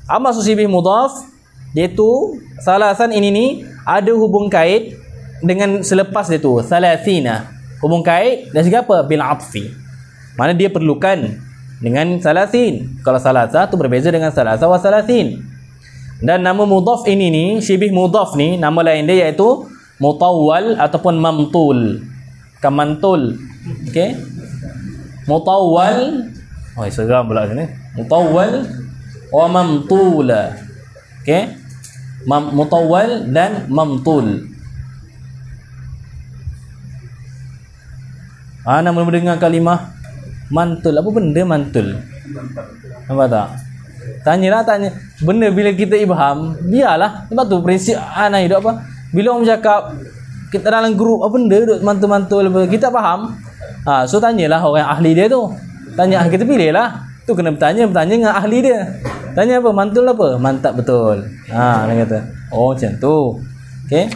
Apa maksud syibih mudhaf? Iaitu salasan ini ni ada hubung kait dengan selepas dia tu salasina. Hubung kait dan juga apa? Bil atfi. Mana dia perlukan dengan salasin. Kalau salasa tu berbeza dengan salasa wa salasin. Dan nama mudhaf ini ni, syibih mudhaf ni, nama lain dia iaitu mutawwal ataupun mamtul. Kamantul. Okey. Mutawwal. Oh, seram pula sini. Mutawwal wa mamtula. Okey. Mutawwal dan mamtul. Ana mula dengar kalimah mantul. Apa benda mantul? Nampak tak? Tanya. Benda bila kita ibham, biarlah. Sebab tu prinsip ana hidup apa? Bila orang bercakap kita dalam grup apa benda duk mantul-mantul apa, kita faham. So tanyalah orang ahli dia tu. Tanya kita pilihlah. Tu kena bertanya dengan ahli dia. Tanya apa? Mantul apa? Mantap betul. Dia kata. Oh macam tu. Okey.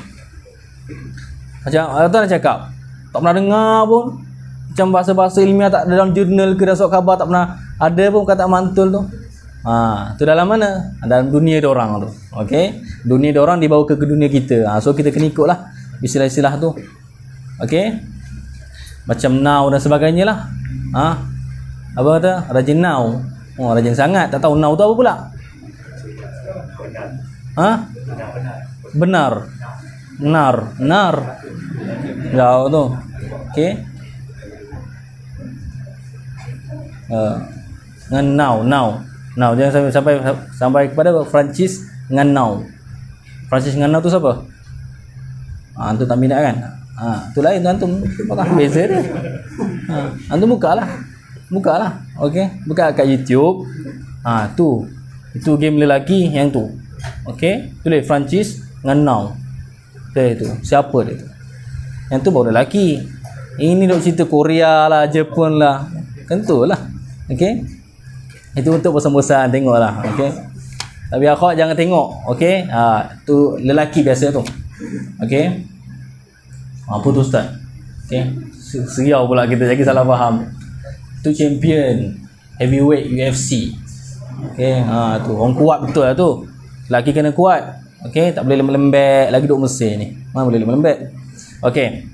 Macam tuan cakap, tak pernah dengar pun. Macam bahasa-bahasa ilmiah tak dalam jurnal ke surat khabar tak pernah ada pun kata mantul tu. Tu dalam mana? Dalam dunia diorang tu. Okey. Dunia diorang dibawa ke dunia kita. So kita kena ikutlah istilah-istilah tu. Okey. Macam now dan sebagainya lah. Apa kata? Rajin now. Rajin sangat. Tak tahu now tu apa pula? Benar. Nar. Jauh tu. Okey. Dengan now jangan sampai kepada Francis dengan now. Francis dengan now tu siapa? Antum tak minat kan? Tu lain tu antum. Apakah beza dia? Antum bukalah. Okey, buka kat YouTube. Itu game lelaki yang tu. Okey, tulis Francis dengan now. Tu siapa dia tu? Yang tu baru lelaki. Ini duk cerita Korea lah, Jepun lah. Tentulah. Okey. Itu untuk bosan-bosan tengoklah. Okey. Tapi akhwat jangan tengok. Okey. Tu lelaki biasa tu. Okey. Apa tu ustaz? Okey. Seriau pula kita jadi salah faham. Tu champion heavyweight UFC. Okey. Tu orang kuat betul lah tu. Lelaki kena kuat. Okey, tak boleh lembek lagi duk Mesir ni. Mana boleh lembek. Okey.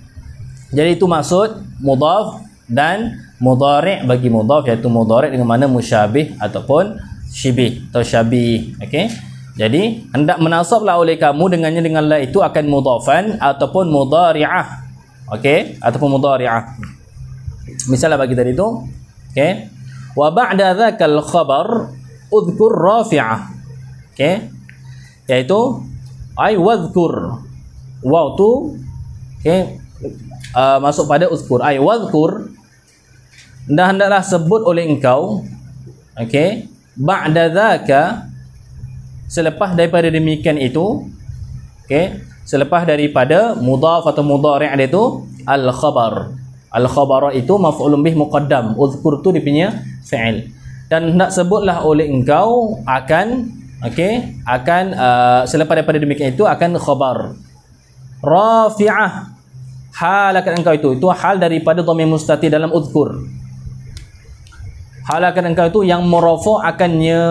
Jadi itu maksud mudhaf dan mudhari' bagi mudhaf, iaitu mudhari' dengan mana musyabih ataupun syibih atau syabih. Okey. Jadi hendak menasablah oleh kamu dengannya dengan la itu akan mudhafan ataupun mudhari'ah. Okey, ataupun mudhari'ah. Misalnya bagi tadi tu, okey. Wa ba'da dzakal khabar udhkur rafi'ah. Okey. Iaitu ai wadhkur. Waw tu okey, masuk pada uzkur. Ai wadhkur, dan hendaklah sebut oleh engkau, okey, ba'da dzaka, selepas daripada demikian itu, okey, selepas daripada mudhaf atau mudhari' dia tu al khabar. Al khabar itu maf'ulun bih muqaddam, uzkur tu dia punya fi'il. Dan hendak sebutlah oleh engkau akan, okey, akan selepas daripada demikian itu akan khabar rafi'ah, hal akan engkau itu hal daripada dhamir mustatir dalam uzkur. Hal akan engkau itu yang murafa akannya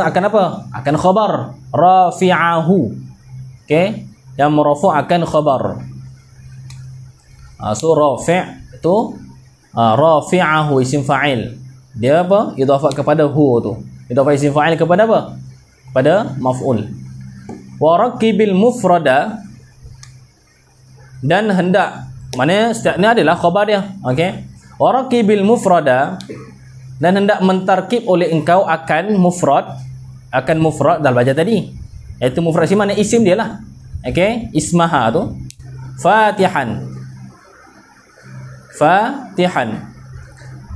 akan apa? Akan khabar rafi'ahu. Okey, yang murafa akan khabar. So rafi' itu rafi'ahu isim fa'il. Dia apa? Idhafah kepada hu tu. Idhafah isim fa'il kepada apa? Pada maf'ul. Wa raqibil mufrada, dan hendak, maknanya setiap ni adalah khabar dia. Okey. Wa raqibil mufrada, dan hendak mentarkib oleh engkau akan mufrad dah baca tadi, iaitu mufrad si mana isim dia lah. Okey, ismaha tu fatihan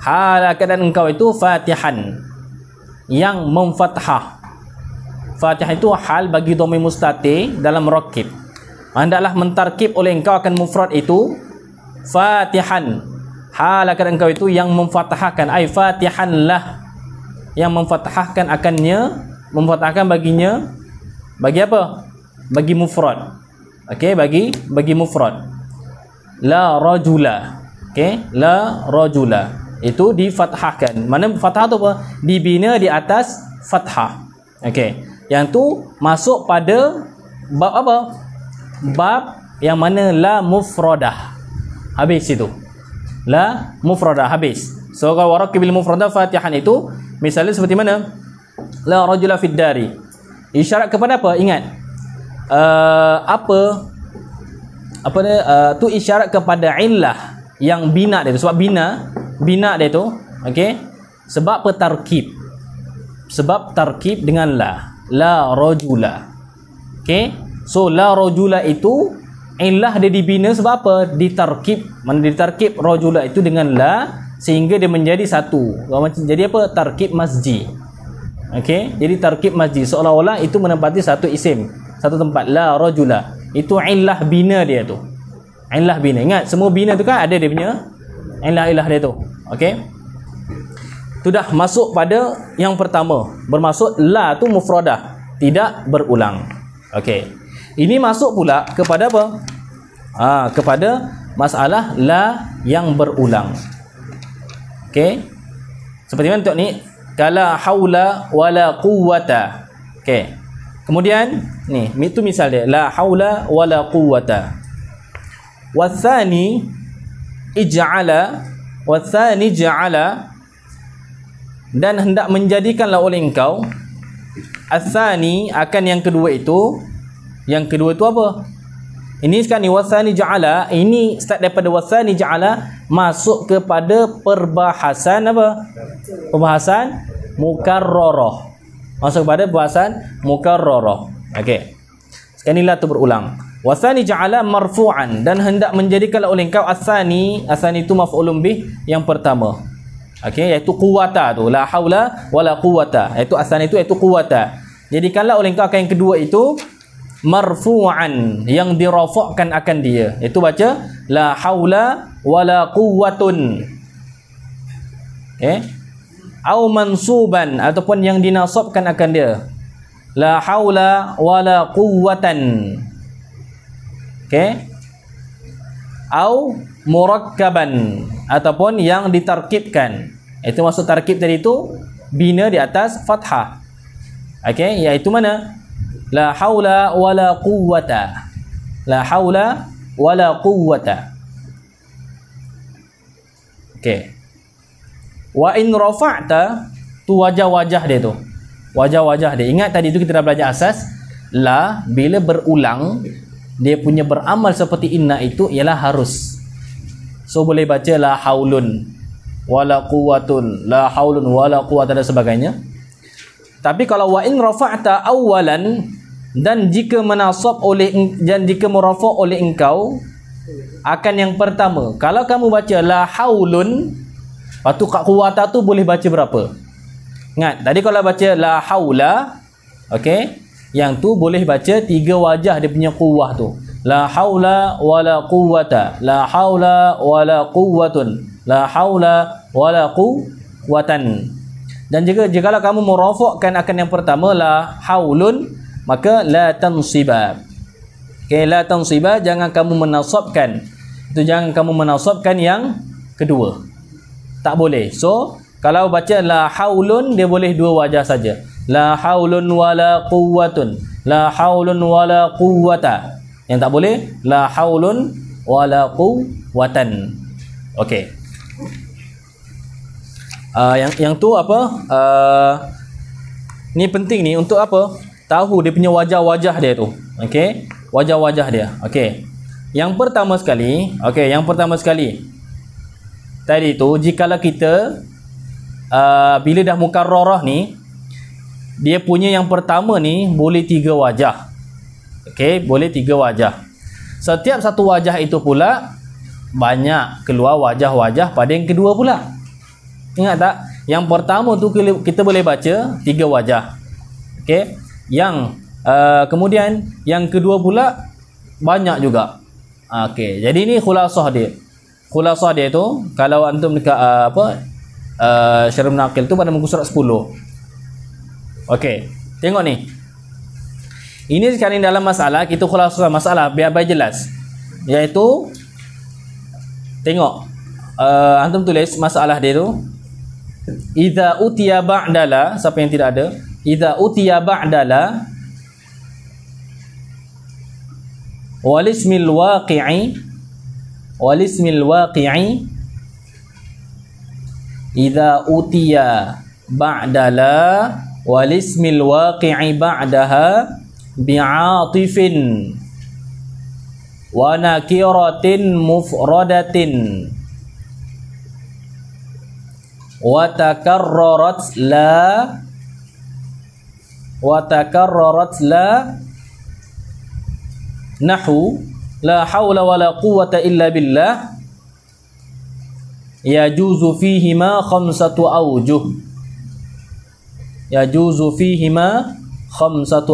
hal keadaan engkau itu fatihan yang memfathah. Fatihah itu hal bagi dhamir mustatir dalam raqib. Hendaklah mentarkib oleh engkau akan mufrad itu fatihan, hal keadaan engkau itu yang memfathahkan, ai fatihanlah, yang memfathahkan akannya, memfathahkan baginya, bagi apa? Bagi mufrad. Okey, bagi mufrad. La rajula. Okey, la rajula. Itu difathahkan. Mana fathah tu apa? Dibina di atas fathah. Okey. Yang tu masuk pada bab apa? Bab yang mana la mufradah. Habis itu. La mufradah habis. So kalau waraqibil mufradah Fatihan itu misalnya seperti mana? La rajula fid dari. Isyarat kepada apa? Ingat. Apa dia tu isyarat kepada illah yang bina dia tu. Sebab bina dia tu, okey? Sebab petarkib. Sebab tarkib dengan la rajula. Okey? So la rajula itu illah dia dibina sebab apa? Ditarkib. Mana ditarkib rajula itu dengan la sehingga dia menjadi satu. Jadi apa? Tarkib masjid. Okey, jadi tarkib masjid seolah-olah itu menempati satu isim, satu tempat. La rajula. Itu illah bina dia tu. Illah bina. Ingat, semua bina tu kan ada dia punya illah dia tu. Okey. Tu dah masuk pada yang pertama. Bermaksud la tu mufradah, tidak berulang. Okey. Ini masuk pula kepada apa? Kepada masalah la yang berulang. Okey. Seperti mana tengok ni? Kala haula wala quwwata. Okey. Kemudian ni, itu misal dia. La haula wala quwwata. Wathani ij'ala dan hendak menjadikanlah oleh engkau athani akan yang kedua itu. Yang kedua itu apa? Ini sekarang ni wathani ja'ala, ini start daripada wathani ja'ala masuk kepada perbahasan apa? Perbahasan mukarrarah. Masuk kepada perbahasan mukarrarah. Okey. Sekarang inilah tu berulang. Wathani ja'ala marfu'an dan hendak menjadikanlah oleh engkau athani itu maf'ulun bih yang pertama. Okey, iaitu quwwata tu. La haula wala quwwata. Iaitu athani itu iaitu quwwata. Jadikanlah oleh engkau akan yang kedua itu marfu'an yang dirafa'kan akan dia. Itu baca la haula wala quwwatun. Au mansuban ataupun yang dinasabkan akan dia. La haula wala quwwatan. Au murakkaban ataupun yang ditarkibkan. Itu maksud tarkib tadi itu bina di atas fathah. Iaitu mana? La haula wala quwwata. La haula wala quwwata. Wa in rafa'ta tu wajah-wajah dia tu. Wajah-wajah dia. Ingat tadi tu kita dah belajar asas la bila berulang dia punya beramal seperti inna itu ialah harus. So boleh baca la haulun wala quwwatun, la haulun wala quwwata dan sebagainya. Tapi kalau wa in rafa'ta awalan dan jika menasab oleh dan jika murafa' oleh engkau akan yang pertama. Kalau kamu baca la haulun, lepas tu kat quwwata tu boleh baca berapa? Ingat, tadi kalau baca la haula, yang tu boleh baca tiga wajah dia punya quwwah tu. La haula wala quwwata, la haula wala quwwatun, la haula wala quwwatan. Dan jikalau kamu merafakkan akan yang pertama la haulun, maka la tansiba. La tansiba, jangan kamu menasabkan. Itu jangan kamu menasabkan yang kedua. Tak boleh. So, kalau baca la haulun dia boleh dua wajah saja. La haulun wala quwwatun, la haulun wala quwwata. Yang tak boleh la haulun wala quwwatan. Okey. Yang tu apa? Ni penting ni untuk apa? Tahu dia punya wajah-wajah dia tu. Okey, wajah-wajah dia. Okey. Yang pertama sekali. Tadi tu jikalau kita bila dah mukarrarah ni, dia punya yang pertama ni boleh tiga wajah. Okey, boleh tiga wajah. Setiap satu wajah itu pula banyak keluar wajah-wajah pada yang kedua pula. Ingat tak? Yang pertama tu kita boleh baca tiga wajah. Okey. Yang kemudian yang kedua pula banyak juga. Okey. Jadi ni khulasah dia. Khulasah dia tu kalau antum dekat Syarah Munaqil tu pada muka surat 10. Okey. Tengok ni. Ini sekarang dalam masalah kita khulasah masalah biar jelas. Iaitu tengok antum tulis masalah dia tu. Idza utiya ba'dala, siapa yang tidak ada? Idza utiya ba'dala walismil waqi'i idza utiya ba'dala walismil waqi'i ba'daha bi'atifin wa nakiratin mufradatin wa takarrarat la nahu la hawla wa la quwwata illa billah yajuzu fihima khamsatu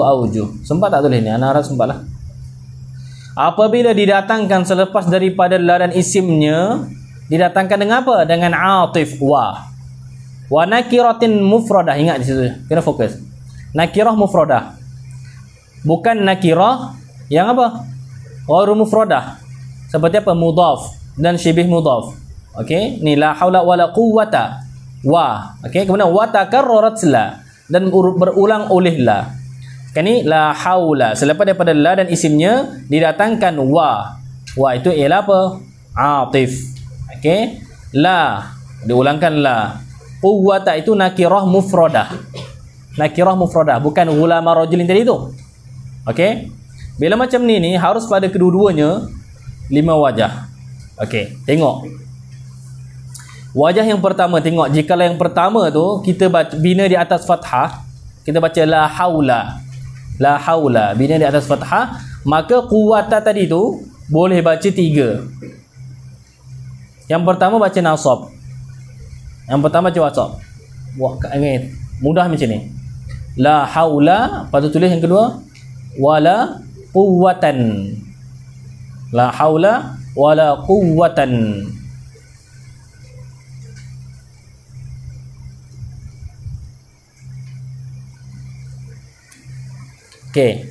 awjuh. Sempat tak tulis ni? Anak harap sempat lah. Apabila didatangkan selepas daripada la dan isimnya, didatangkan dengan apa? Dengan atif wa nakiratin mufradah. Ingat di situ, kena fokus. Nakirah mufradah, bukan nakirah yang apa? Ghairu mufradah. Seperti apa? Mudhaf dan syibih mudhaf. Okey, ni la haula wala quwwata wa. Okey, kemudian wa takarrarat la dan berulang oleh la. Kan ni la haula, selepas daripada la dan isimnya didatangkan wa. Wa itu ialah apa? Atif. Okey, la diulangkan la. Quwwata itu nakirah mufradah. Nakirah mufradah, bukan ulama rajulin tadi tu. Okey, bila macam ni harus pada kedua-duanya 5 wajah. Okey, tengok. Wajah yang pertama, tengok, jika yang pertama tu kita baca bina di atas fathah, kita baca la haula, bina di atas fathah, maka quwwata tadi tu boleh baca 3. Yang pertama baca nasab. Yang pertama baca wasab. Buat mudah macam ni. La haula, lepas tu tulis yang kedua wala quwwatan. La haula wala quwwatan. Okey.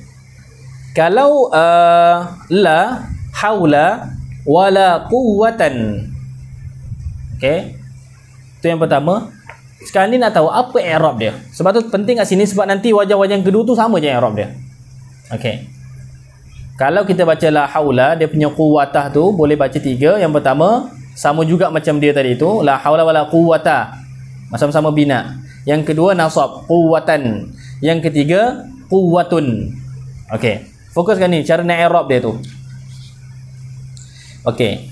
Kalau la haula wala quwwatan. Okey. Itu yang pertama. Sekarang ni nak tahu apa i'rab dia. Sebab tu penting kat sini, sebab nanti wajah-wajah yang kedua tu sama je i'rab dia. Okey. Kalau kita baca la haula, dia punya quwwatah tu boleh baca 3. Yang pertama sama juga macam dia tadi tu, la haula wala quwwata. Sama-sama bina. Yang kedua nasab, quwwatan. Yang ketiga quwwatun. Okey. Fokuskan ni cara nak i'rab dia tu. Okey.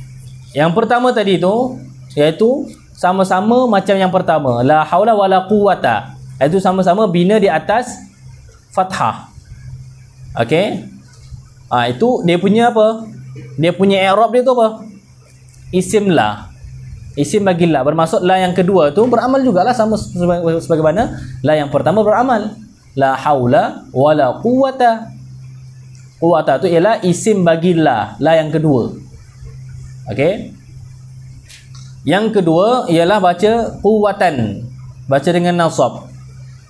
Yang pertama tadi tu iaitu sama-sama macam yang pertama, la haula wala quwwata. Itu sama-sama bina di atas fathah. Okey. Itu dia punya apa? Dia punya i'rab dia tu apa? Isim la. Isim bagi la. Bermaksud la yang kedua tu beramal jugalah sama sebagaimana la yang pertama beramal. La haula wala quwwata. Quwwata tu ialah isim bagi la yang kedua. Okey. Yang kedua ialah baca quwwatan, baca dengan nasab.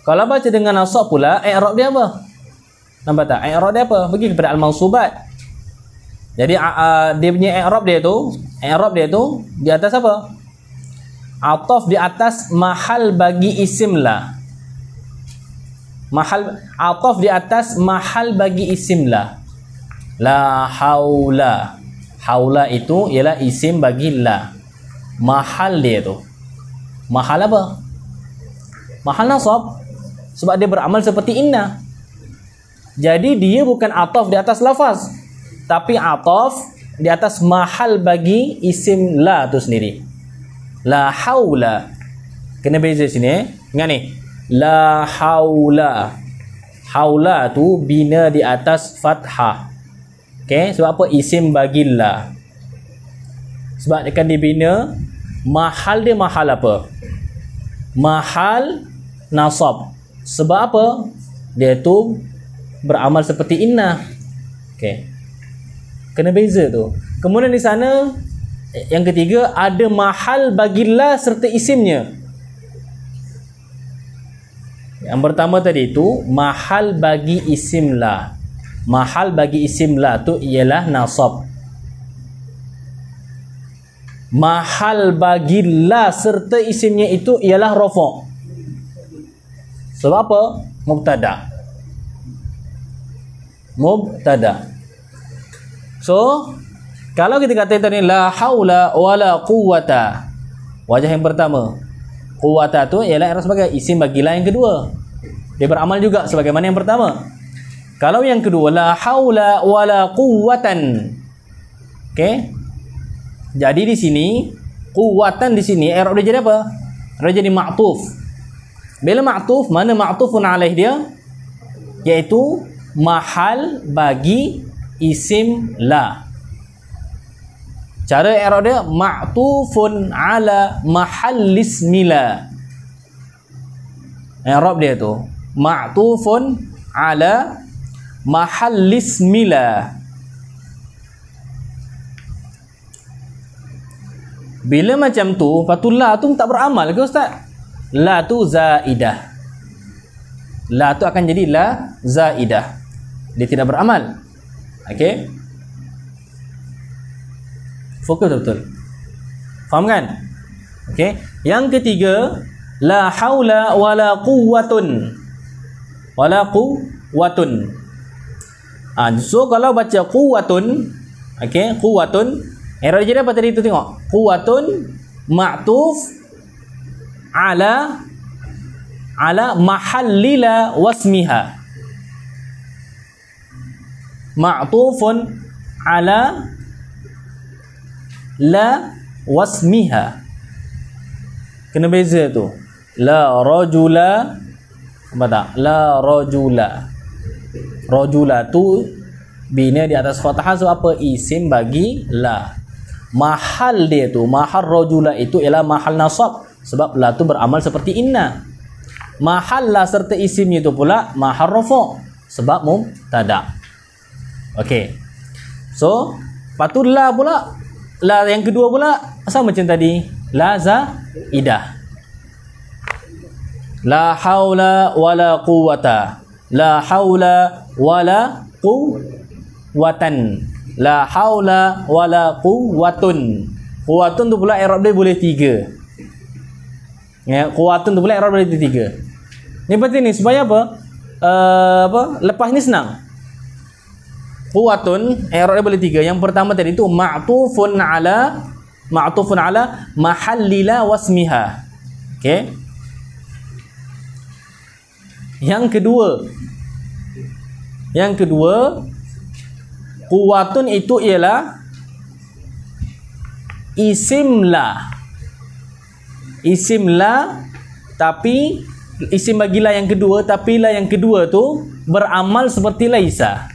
Kalau baca dengan nasab pula, i'rab dia apa? Nampak tak? I'rab dia apa? Pergi kepada al-mansubat. Jadi dia punya i'rab dia tu di atas apa? Ataf di atas mahal bagi isim la. Ataf di atas mahal bagi isim la. La haula. Haula itu ialah isim bagi la. Mahal dia tu, mahal apa? Mahal nasab. Sebab dia beramal seperti inna. Jadi dia bukan ataf di atas lafaz, tapi ataf di atas mahal bagi isim la tu sendiri. La haula. Kena beza sini ingat ni. La haula. Haula tu bina di atas fathah. Okey, sebab apa? Isim bagi la. Sebab akan dibina mahal dia mahal apa? Mahal nasab. Sebab apa? Dia tu beramal seperti inna. Okey. Kena beza tu. Kemudian di sana yang ketiga ada mahal bagi la serta isimnya. Yang pertama tadi tu mahal bagi isim la. Mahal bagi isim la tu ialah nasab. Mahal bagi la serta isimnya itu ialah rafa'. Sebab apa? Mubtada. So, kalau kita kata tadi la haula wala quwwata, wajah yang pertama, quwwata tu ialah sebagai isim bagi la yang kedua. Dia beramal juga sebagaimana yang pertama. Kalau yang kedua, la haula wala quwwatan. Okey. Jadi di sini quwwatan di sini i'rab dia jadi apa? Dia jadi ma'tuf. Bila ma'tuf, mana ma'tufun alaih dia? Iaitu mahal bagi isim la. Cara i'rab dia ma'tufun ala mahallismi la. I'rab dia tu ma'tufun ala mahallismi la. Bila macam tu, fatul la tu tak beramal ke ustaz? La tu zaidah. La tu akan jadi la zaidah. Dia tidak beramal. Okey? Fokus betul. Faham kan? Okey. Yang ketiga, la haula wala quwwatun. Wala quwwatun. So kalau baca quwwatun, okey, quwwatun, era jadi apa tadi itu tengok? Quwwatun ma'tuf ala mahallila wasmiha. Ma'tufun ala la wasmiha. Kena beza tu. La rajula, apa tak? La rajula. Rajula tu bina di atas fathah sebab apa? Isim bagi la. Mahal dia tu, mahal rajula itu ialah mahal nasab sebab la tu beramal seperti inna. Mahal la serta isimnya itu pula mahal rafa' sebab mubtada. Okey. So, patul la pula, la yang kedua pula sama macam tadi, la zaidah. La haula wala quwwata. La haula wala quwwatan. La haula wala quwwatun. Quwwatun tu pula i'rab dia boleh 3. Ya, quwwatun tu pula i'rab boleh 3. Ni penting ni supaya apa? Lepas ni senang. Quwwatun i'rab dia boleh 3. Yang pertama tadi tu ma'tufun ala mahallila wasmiha. Okey. Yang kedua quwwatun itu ialah isim la. Isim la, tapi isim bagi la yang kedua, tapi la yang kedua tu beramal seperti laisa.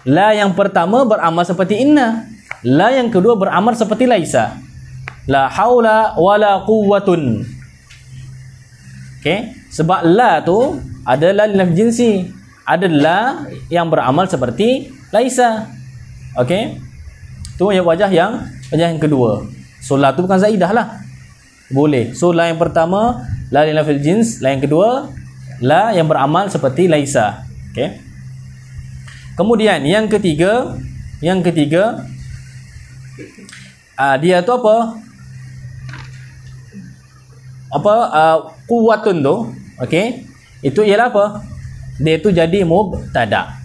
La yang pertama beramal seperti inna. La yang kedua beramal seperti laisa. La haula wala quwwatun. Okey, sebab la tu adalah lafz jinsi. Adalah yang beramal seperti laisa. Okey. Tu wajah yang kedua. So la tu bukan zaidah lah. Boleh. So la yang pertama la lafz jins, la yang kedua la yang beramal seperti laisa. Okey. Kemudian yang ketiga dia tu apa? Quwwatun tu, okey. Itu ialah apa? Dia tu jadi mubtada.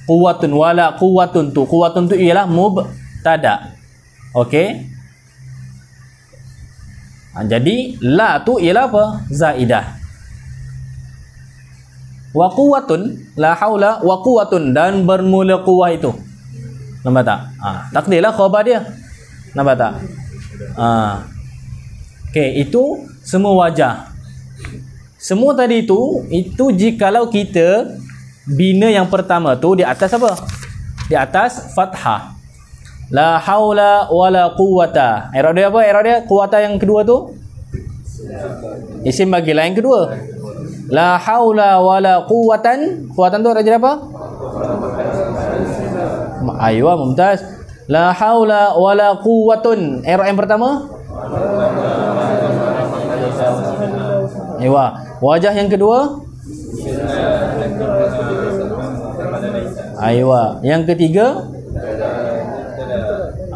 Quwwatun wala quwwatun tu. Quwwatun tu ialah mubtada. Okey. Jadi la tu ialah apa? Zaidah. Wa quwwatun, la haula wa quwwatun, dan bermula quwwah itu. Nampak tak? Takdirlah khabar dia. Nampak tak? Okey, itu semua wajah. Semua tadi itu jikalau kita bina yang pertama tu di atas apa? Di atas fathah. La haula wala quwwata. I'rab dia apa? I'rab dia quwwata yang kedua tu isim bagi la yang kedua. La haula wala quwwatan. Quwwatan tu ada jadi apa? Aywa, mumtaz. La haula wala quwwatun. I'rab yang pertama? Aywa. Wajah yang kedua? Aywa. Yang ketiga?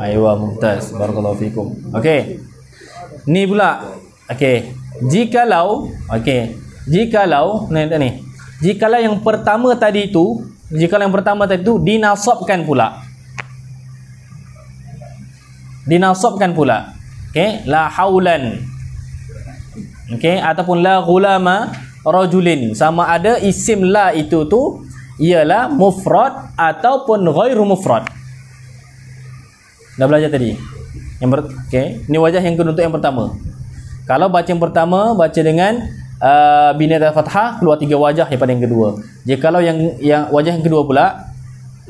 Aywa mumtaz. Barakallahu fikum. Okey. Ni pula. Okey. Jikalau jikalau yang pertama tadi itu dinasabkan pula. Okey, la haulan. Okey, ataupun la ghulama rajulin. Sama ada isim la itu tu ialah mufrad ataupun ghairu mufrad. Dah belajar tadi. Okey, ni wajah yang untuk yang pertama. Kalau baca yang pertama, baca dengan binatang fathah, keluar 3 wajah daripada yang kedua. Jikalau yang wajah yang kedua pula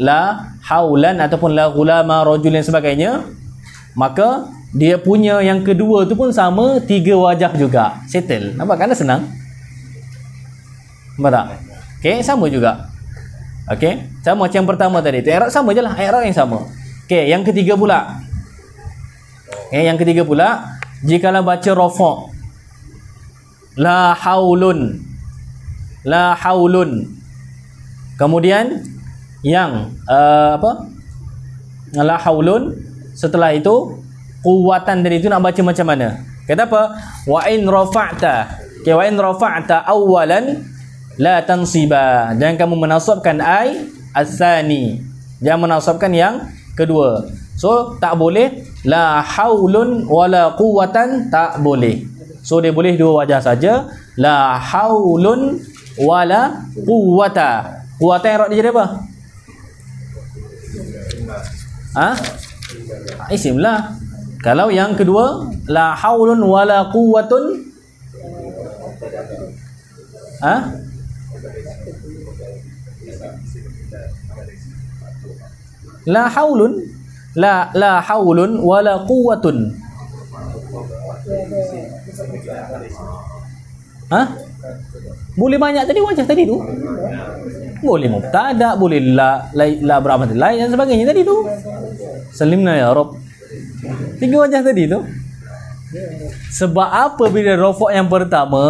la haulan ataupun la ghulama rajulin sebagainya, maka dia punya yang kedua tu pun sama 3 wajah juga. Settle. Nampak kan senang? Nampak tak? Okey, sama juga. Okey, sama macam yang pertama tadi tu. I'rab sama jelah, i'rab yang sama. Okey, yang ketiga pula. Jikalau baca rafa' la haulun. Kemudian yang la haulun, setelah itu quwwatan dari itu nak baca macam mana? Kata apa? Wa in rafa'ta awalan la tansiba. Jangan kamu menasabkan as-sani. Jangan menasabkan yang kedua. So tak boleh la haulun wala quwwatan, tak boleh. So dia boleh 2 wajah saja. La haulun wala quwwata. Quwwata yang dia jadi apa? Isim lah. Kalau yang kedua la haulun wala quwwatun, la haulun wala quwwatun. Boleh banyak tadi wajah tadi tu. Boleh mubtada, boleh la beramat lain dan sebagainya tadi tu. Salimna ya Rabb. 3 wajah tadi tu. Sebab apa bila rafa' yang pertama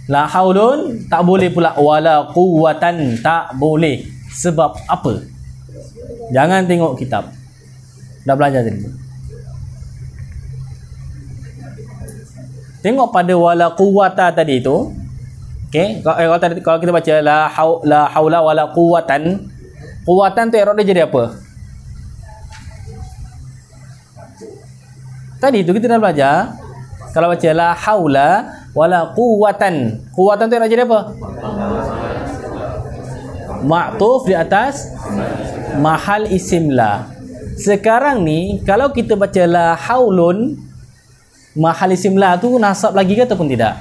la haulun tak boleh pula wala quwwatan, tak boleh. Sebab apa? Jangan tengok kitab. Dah belajar tadi. Tengok pada wala quwwata tadi tu. Okey, kalau kita baca la haula wala quwwatan, quwwatan tu i'rab dia jadi apa? Tadi tu kita dah belajar. Kalau baca la haula wala quwwatan, quwwatan tu i'rab jadi apa? Ma'tuf di atas mahal isim la. Sekarang ni kalau kita baca la haulun, mahal isim la tu nasab lagi ke ataupun tidak?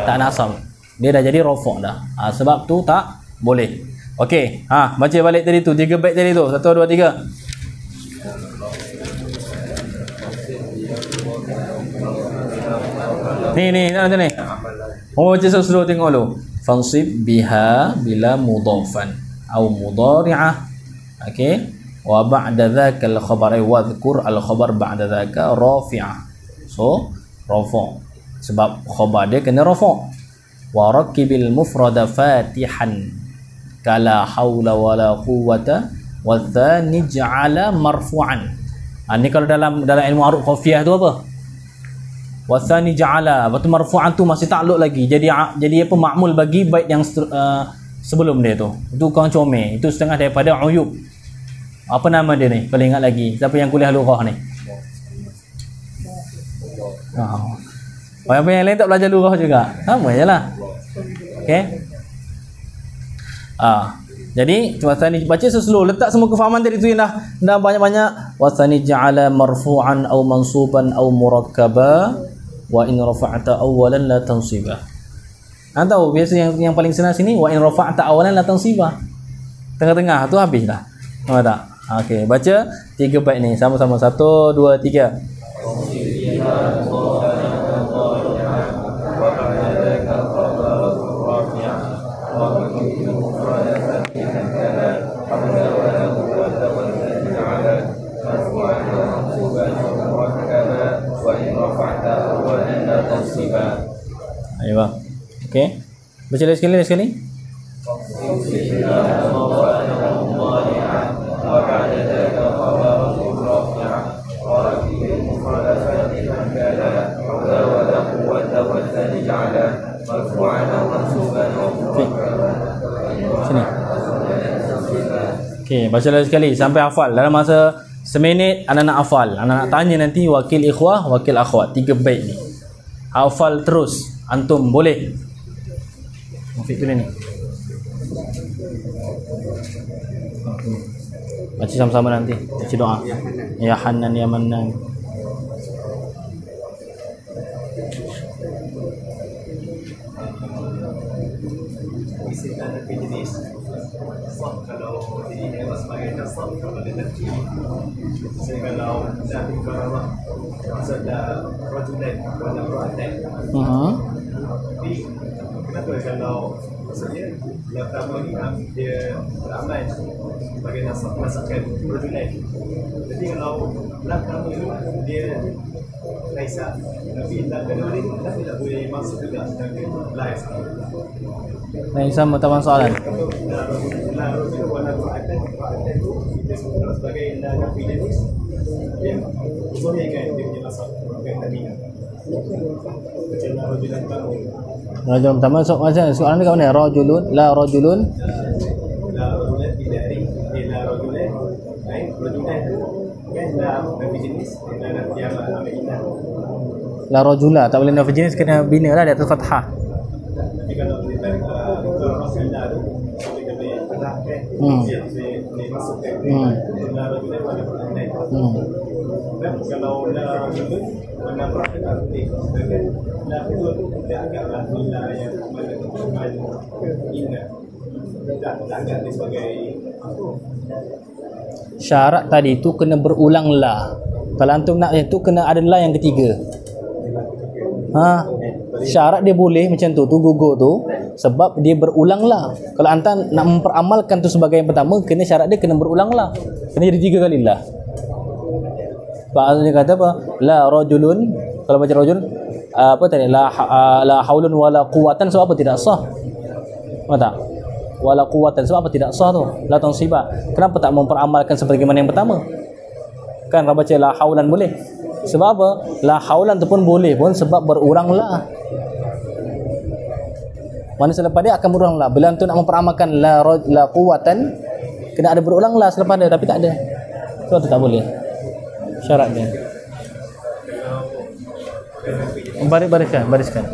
Tak nasab. Dia dah jadi rafa' dah. Sebab tu tak boleh. Okey, baca balik tadi tu 3 bait tadi tu. 1 2 3. Ni macam ni. Baca slow tengok dulu. Fansib biha bila mudhafan atau mudhari'ah. Okey. Wa ba'da dzaka al-khabar wa dhkur al-khabar ba'da dzaka rafi'ah. So, rafa'. Sebab khabar dia kena rafa'. Wa rakibil mufrada fatihan kala haula wala quwwata wa tsani ja'ala marfu'an. Ni kalau dalam ilmu aruf khafiyah tu apa? Wa tsani ja'ala, betul marfu'an tu masih takluk lagi. Jadi apa ma'mul bagi bait yang sebelum dia tu. Itu kau comel. Itu setengah daripada uyub. Apa nama dia ni? Kalau ingat lagi. Siapa yang kuliah lughah ni? Orang yang lain tak belajar lughah juga. Sama jelah. Okey. Jadi wasani baca seslow, letak semua kefahaman tadi tu yang dah banyak-banyak. Wasani ja'ala marfu'an aw mansuban aw murakkaba wa in rafa'ta awalan la tansibah. Tahu biasa yang paling senang sini wa in rafa'ta awalan la tansibah. Tengah-tengah tu habis dah. Nampak tak? Okey, baca 3 bait ni sama-sama. 1 2 3. Ayo. Okey. Baca lagi sekali. Okey, baca lagi sekali sampai hafal. Dalam masa seminit anda nak hafal. Anda nak tanya nanti wakil ikhwah, wakil akhwat. 3 bait ni. Hafal terus. Antum boleh. Mufiq tulis ni. Baca sama-sama nanti. Baca doa. Ya Hanan ya Mannan. Kalau ini sebagai nasab, kalau dia nanti kalau dah dikarah maksudnya rajulan wala ra'atan. Tapi kenapa kalau maksudnya yang pertama ni dia beramal sebagai nasab masakan rajulan. Jadi kalau belakang itu dia Laisa, tapi belakang ni kita tidak boleh masuk juga sebagai Laisa. Nah, sama taman soalan. Rajul pertama soalan ni kat mana? Rajulun la rajulun la rajulun bidari la rajulun lain rajulun kan la jenis dan dia amina la rajula tak boleh nafi jenis kena bina lah di atas fathah. Tapi kalau kita masalah tu kita boleh patahkan dia boleh masukkan la rajulun pada perkataan. Dan kalau la rajulun mana perkataan sedangkan la kedua tu dia agaklah la yang mana inna tak anggap dia sebagai syarat tadi tu kena berulang la. Kalau antum nak itu kena ada la yang ketiga. Syarat dia boleh macam tu gugur tu sebab dia berulang la. Kalau antum nak memperamalkan tu sebagai yang pertama, kena syarat dia kena berulang la. Kena jadi 3 kali la. Pak dia kata apa? La rajulun, kalau baca rajul apa tadi? La haulun wala quwatan, sebab apa tidak sah? Apa tak? Wala quwatan, sebab apa tidak sah tu? La tansiba. Kenapa tak memperamalkan sebagaimana yang pertama? Kan baca la haulan boleh. Sebab apa? La haulan tu pun boleh pun sebab berulang la. Mana selepas dia akan berulang la. Bila tu nak memperamalkan la quwatan, kena ada berulang la selepas dia, tapi tak ada. Sebab tu tak boleh. Syarat dia. Bariskan.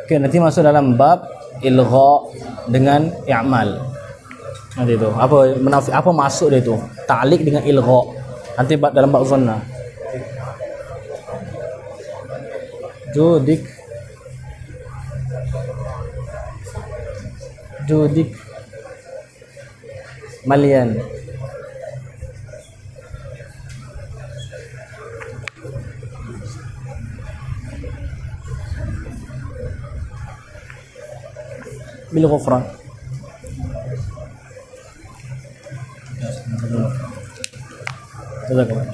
Okay, nanti masuk dalam bab ilgha dengan i'mal. Nanti tu apa masuk dia tu? Ta'liq dengan ilgha. Nanti dalam bab zanna. Judik malian. Bil ghufran. Jazakallah.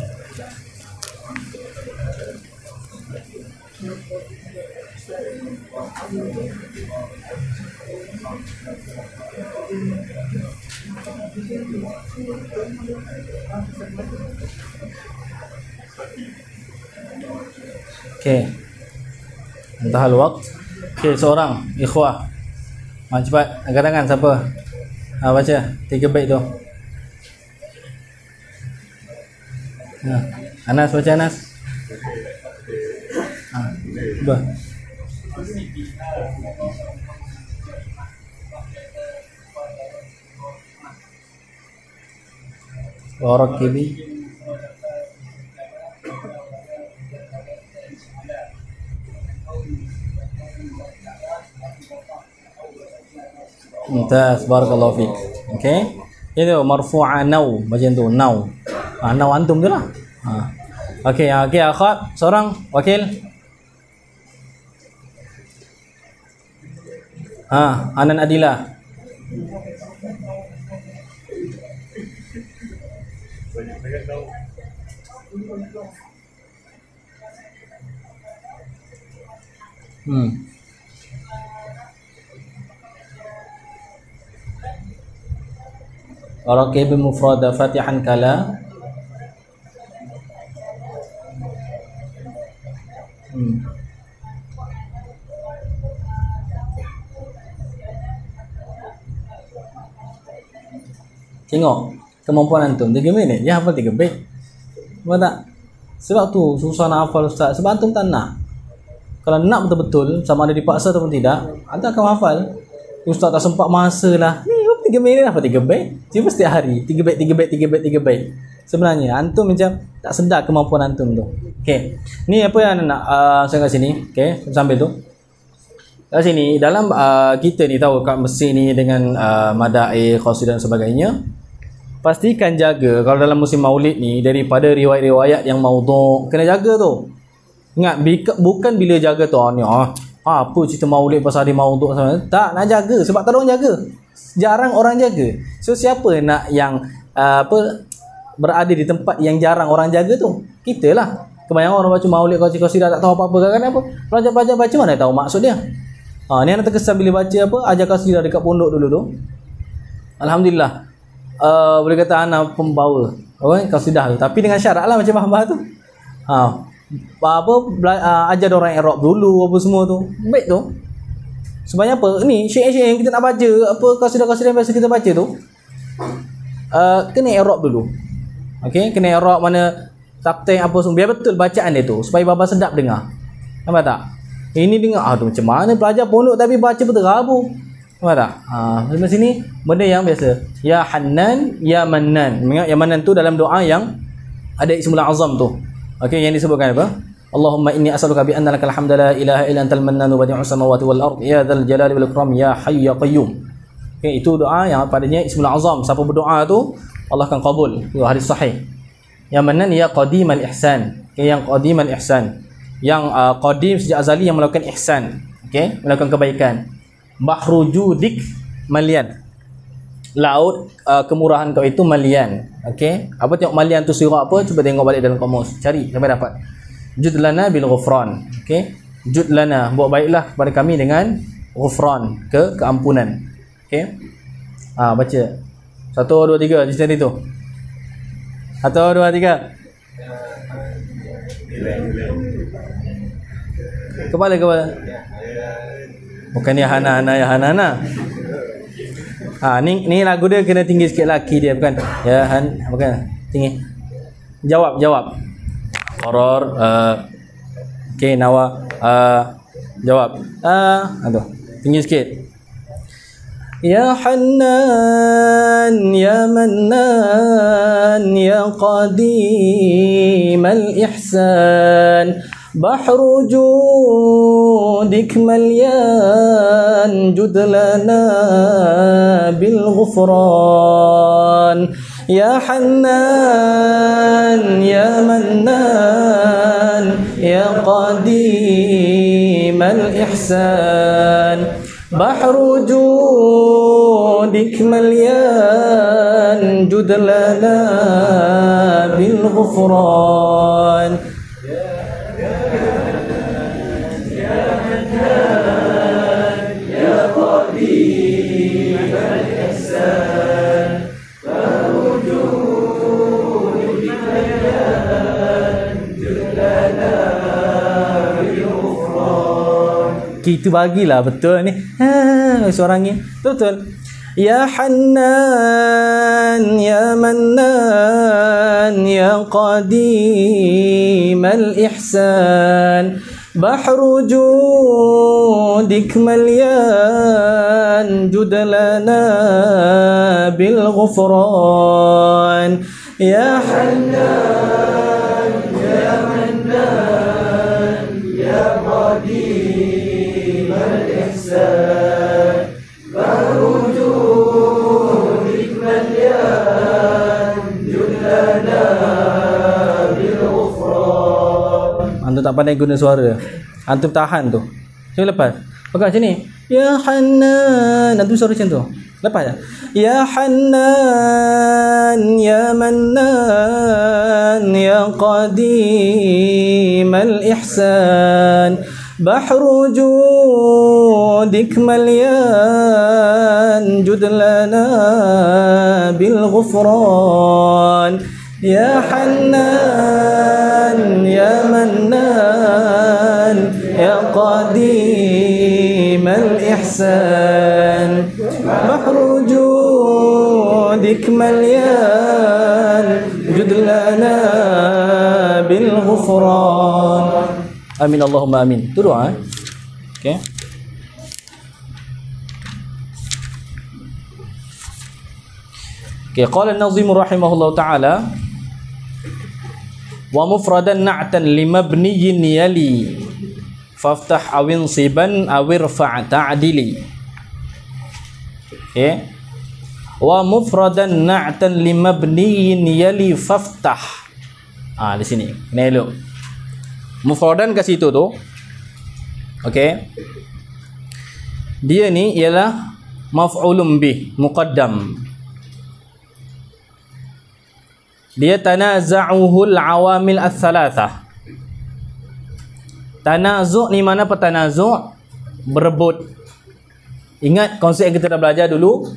Okey. Intahal waqt. Okey, seorang ikhwah. Cepat angkat tangan siapa? Baca 3 bait tu. Anas baca Anas. Cuba. Warakibi. Mumtaz, barakallahu fiik. Okey. Itu marfu'a nau, macam tu nau. Nau antum tu lah. Okey, akhwat, seorang wakil. Anan Adila. Rakib mufrada fatihan kala. Tengok kemampuan antum 3 minit dia hafal 3 bait. Betul tak? Sebab tu susah nak hafal ustaz. Sebab antum tak nak. Kalau nak betul-betul sama ada dipaksa ataupun tidak, antum akan hafal. Ustaz tak sempat masa lah. Ni 3 minit hafal 3 bait. Cuma setiap hari 3 bait 3 bait 3 bait 3 bait. Sebenarnya antum macam tak sedar kemampuan antum tu. Okey. Ni apa yang nak saya kat sini. Okey, sambil tu. Kat sini dalam kita ni tahu kat Mesir ni dengan madaih, qasidah dan sebagainya. Pastikan jaga kalau dalam musim maulid ni daripada riwayat-riwayat yang maudhu', kena jaga tu. Ingat bukan bila jaga tu ni apa cerita maulid pasal hari maudhu' tak, nak jaga sebab tak ada orang jaga. Jarang orang jaga. So siapa nak yang berada di tempat yang jarang orang jaga tu? Kita lah. Kebanyakan orang baca maulid qasidah tak tahu apa-apa kan apa. Pelajar-pelajar baca mana tahu maksud dia. Ni anak terkesan bila baca ajar qasidah dekat pondok dulu tu. Alhamdulillah. Boleh kata anak pembawa qasidah tu, tapi dengan syarat lah macam bahasa tu. Ajar orang Arab dulu apa semua tu. Baik tu. Sebenarnya apa? Ni syair-syair yang kita nak baca, apa qasidah-qasidah yang biasa kita baca tu, kena Arab dulu. Okey, kena Arab mana subtitle apa semua. Biar betul bacaan dia tu supaya baba sedap dengar. Nampak tak? Ini dengar aduh macam mana pelajar pondok tapi baca berterabu. Nampak tak? Sampai sini benda yang biasa. Ya Hannan, Ya Mannan. Ingat Ya Mannan tu dalam doa yang ada Ismul Azam tu. Okey, yang disebutkan apa? Allahumma inni as'aluka bi anna lakal hamda la ilaha illa antal mannanu badi'us samawati wal ard ya dzal jalali wal ikram ya hayy ya qayyum. Okey, itu doa yang padanya Ismul Azam. Siapa berdoa tu Allah akan kabul. Itu hadis sahih. Ya Mannan ya Qadimal Ihsan. Okay, yang Qadimal Ihsan. Yang qadim sejak azali yang melakukan ihsan. Okey, melakukan kebaikan. Bahru judik malian. Laut kemurahan kau itu malian. Okey, apa tengok malian tu sirap apa? Cuba tengok balik dalam kamus. Cari sampai dapat. Judlana bil ghufran. Okey, judlana, buat baiklah kepada kami dengan ghufran, keampunan. Okey. Baca. 1 2 3 di sini tu. 1 2 3. Kepala. Bukan ya Hana. Ni lagu dia kena tinggi sikit laki dia bukan. Ya bukan tinggi. Jawab. Qarar okey Nawa jawab. Aduh, tinggi sikit. Ya Hannan ya Mannan ya Qadimal Ihsan bahru judik malyan judlana bil ghufran ya Hannan ya Mannan ya Qadimal Ihsan bahru judik malyan judlana bil ghufran kita bagilah betul ni. Suara ni betul. Ya Hannan ya Mannan ya Qadimal Ihsan bahru judik malyan judlana bil ghufran ya Hannan ya Mannan ya Qadimal Ihsan bahru judik malyan judlana bil ghufran. Antum tak pandai guna suara. Antum tahan tu. Cuba lepas. Pegang macam ni. Ya Hannan. Antum suara macam tu. Lepas. Ya Hannan ya Mannan ya Qadimal Ihsan bahru judik malyan Mannan jud lana bil ghufran ya Hannan ya Mannan ya Qadim al ihsan bahru judik malyan jud lana bil ghufran. Amin Allahumma amin. Itu doa. Okey. Okay, qala an-nazim rahimahullah ta'ala wa mufradan na'tan limabniyin yali faftah awin siban awir fa'ta'dili. Okay, wa mufradan na'tan limabniyin yali faftah. Di sini kena elok mufradan kat situ tu. Okay, dia ni ialah maf'ulun bih muqaddam. Dia tanaza'uhul awamil ats-tsalatsah. Tanazu' ni mana petanazu'? Berebut. Ingat konsep yang kita dah belajar dulu.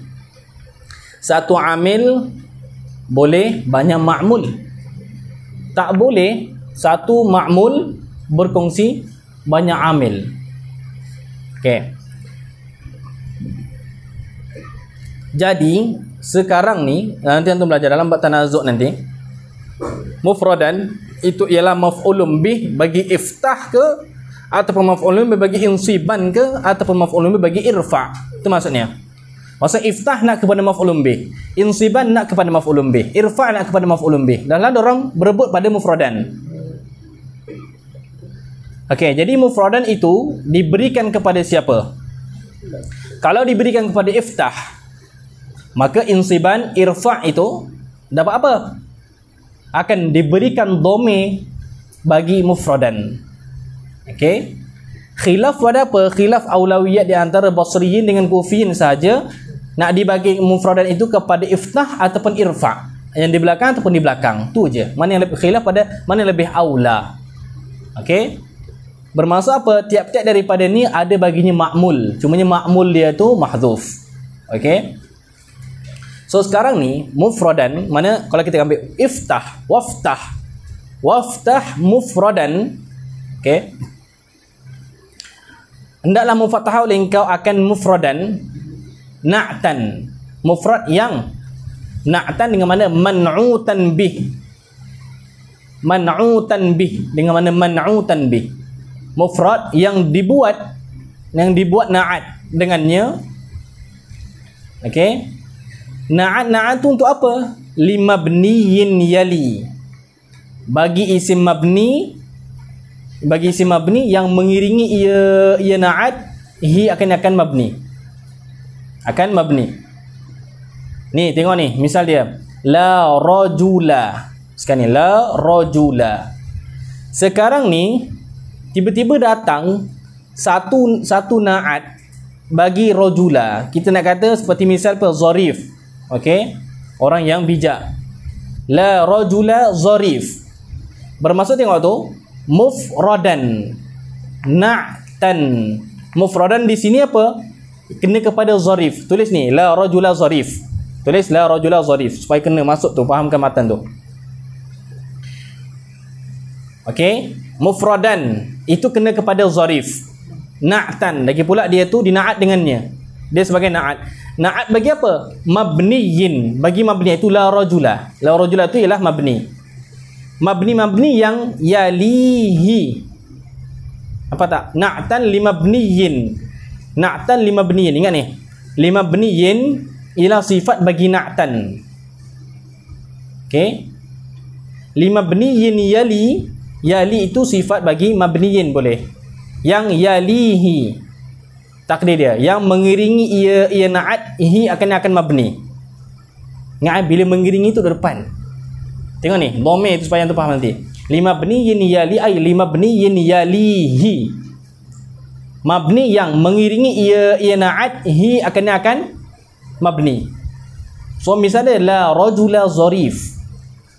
Satu amil boleh banyak ma'mul. Tak boleh satu ma'mul berkongsi banyak amil. Okey. Jadi sekarang ni nanti antum belajar dalam bab tanazu' nanti. Mufradan itu ialah maf'ulun bih bagi iftah ke ataupun maf'ulun bih bagi insiban ke ataupun maf'ulun bih bagi irfa'. Itu maksudnya. Maksud iftah nak kepada maf'ulun bih, insiban nak kepada maf'ulun bih, irfa' nak kepada maf'ulun bih. Dan lalu orang berebut pada mufradan. Okey, jadi mufradan itu diberikan kepada siapa? Kalau diberikan kepada iftah, maka insiban irfa' itu dapat apa? Akan diberikan dhamir bagi mufradan. Okey. Khilaf pada apa? Khilaf aulawiyat di antara Basriyin dengan Kufiyin saja. Nak dibagi mufradan itu kepada iftah ataupun irfa'. Yang di belakang ataupun di belakang. Tu je. Mana yang lebih khilaf pada mana yang lebih aula. Okey. Bermaksud apa? Tiap-tiap daripada ni ada baginya ma'mul. Cumanya ma'mul dia tu mahdzuf. Okey. So sekarang ni mufradan mana kalau kita ambil iftah, waftah mufradan. Okey. Hendaklah mufattahah oleh engkau akan mufradan na'tan. Mufrad yang na'tan dengan mana man'utan bih. Man'utan bih dengan mana man'utan bih. Mufrad yang dibuat na'at dengannya. Okey. Na'at tu untuk apa? Limabniyin yali. Bagi isim mabni yang mengiringi ia na'at, hi akan mabni. Akan mabni. Ni tengok ni, misal dia la rajula. Sekarang ni la rajula. Sekarang ni tiba-tiba datang satu na'at bagi rajula. Kita nak kata seperti misal zarif. Okey, orang yang bijak. La rajula zarif. Bermaksud tengok tu mufradan na'tan. Mufradan di sini apa? Kena kepada zarif. Tulis ni la rajula zarif. Tulis la rajula zarif supaya kena masuk tu, fahamkan matan tu. Okey, mufradan itu kena kepada zarif. Na'tan lagi pula dia tu dinaat dengannya. Dia sebagai na'at. Na'at bagi apa? Mabniyin. Bagi mabni itu la rajula. La rajula itu ialah mabni. Mabni yang yalihi. Apa tak? Na'tan limabniyin. Na'tan limabniyin. Ingat ni. Limabniyin ialah sifat bagi na'tan. Okey. Limabniyin yali. Yali itu sifat bagi mabniyin boleh. Yang yalihi. Takdir dia yang mengiringi ia na'at, hi akan mabni. Ingat bila mengiringi itu depan. Tengok ni, dhamir itu supaya antum faham nanti. Limabniyin yali ay limabniyin yalihi. Mabni yang mengiringi ia na'at, hi akan mabni. So misalnya la rajula zarif.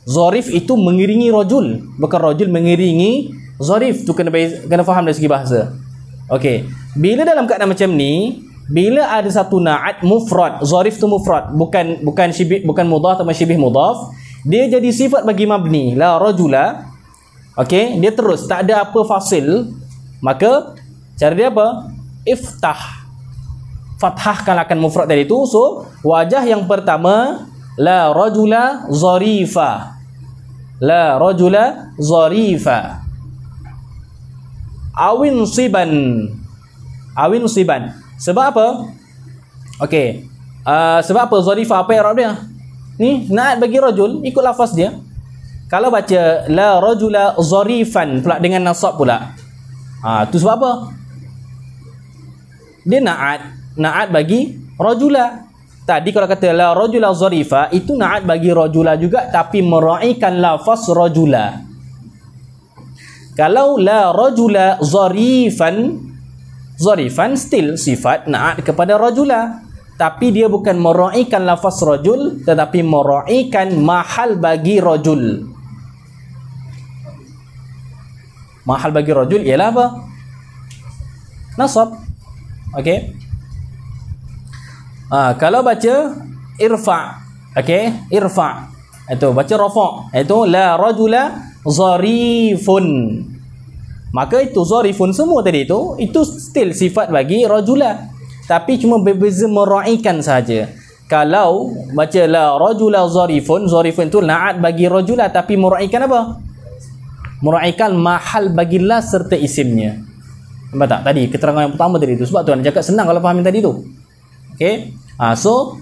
Zarif itu mengiringi rajul, bukan rajul mengiringi zarif. Tu kena faham dari segi bahasa. Okey. Bila dalam keadaan macam ni, bila ada satu na'at mufrad, zarif tu mufrad, bukan syibih, bukan mudhaf atau syibih mudhaf, dia jadi sifat bagi mabni, la rajula. Okey, dia terus tak ada apa fasil, maka cara dia apa? Iftah. Fathahkan akan mufrad tadi tu. So wajah yang pertama, la rajula zarifa. La rajula zarifa. Awin siban. Awin siban. Sebab apa? Okey. Sebab apa zarifa? Apa i'rab dia? Ni naat bagi rajul, ikut lafaz dia. Kalau baca la rajula zarifan pula dengan nasab pula. Tu sebab apa? Dia naat bagi rajula. Tadi kalau kata la rajula zarifa, itu naat bagi rajula juga tapi meraihkan lafaz rajula. Kalau la rajula zarifan, zarifan still sifat naat kepada rajula, tapi dia bukan meraihkan lafaz rajul tetapi meraihkan mahal bagi rajul. Mahal bagi rajul ialah apa? Nasab. Okey. Kalau baca irfa, okey, irfa. Itu baca rafa. Itu la rajula zarifun. Maka itu zarifun semua tadi itu still sifat bagi rajula. Tapi cuma berbeza meraihkan saja. Kalau baca la rajula zarifun, zarifun itu naat bagi rajula tapi meraihkan apa? Meraihkan mahal bagi la serta isimnya. Nampak tak? Tadi keterangan yang pertama tadi tu. Sebab tu anda cakap senang kalau faham yang tadi tu. Okey. So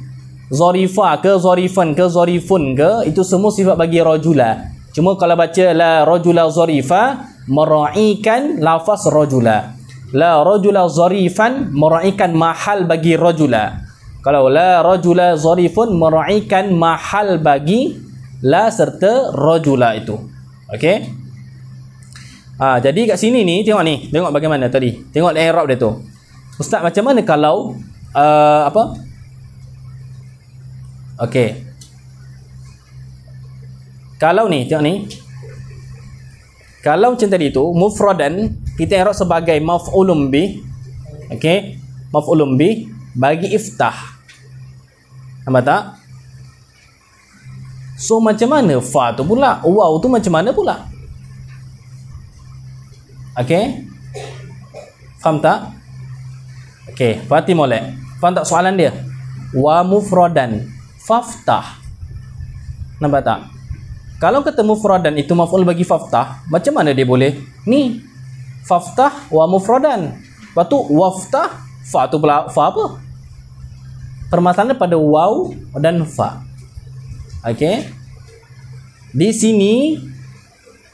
zarifa ke zarifan ke zarifun ke, itu semua sifat bagi rajula. Cuma kalau baca la rajula zarifa, meraihkan lafaz rajula. La rajula zarifan, meraihkan mahal bagi rajula. Kalau la rajula zarifun, meraihkan mahal bagi la serta rajula itu. Okey. Jadi kat sini ni tengok bagaimana tadi. Tengok i'rab dia tu. Ustaz, macam mana kalau apa? Okey. Kalau ni, tengok ni. Kalau macam tadi tu mufradan, kita i'rab sebagai maf'ulun bih. Okey, maf'ulun bih bagi iftah. Nampak tak? So macam mana fa tu pula? Waw tu macam mana pula? Okey. Faham tak? Okey, Fatih molek. Faham tak soalan dia? Wa mufradan faftah. Nampak tak? Kalau kata mufradan itu maf'ul bagi faftah, macam mana dia boleh? Ni faftah wa mufradan. Lepas tu waftah, fa tu pula fa apa? Permasalahan pada waw dan fa. Okey. Di sini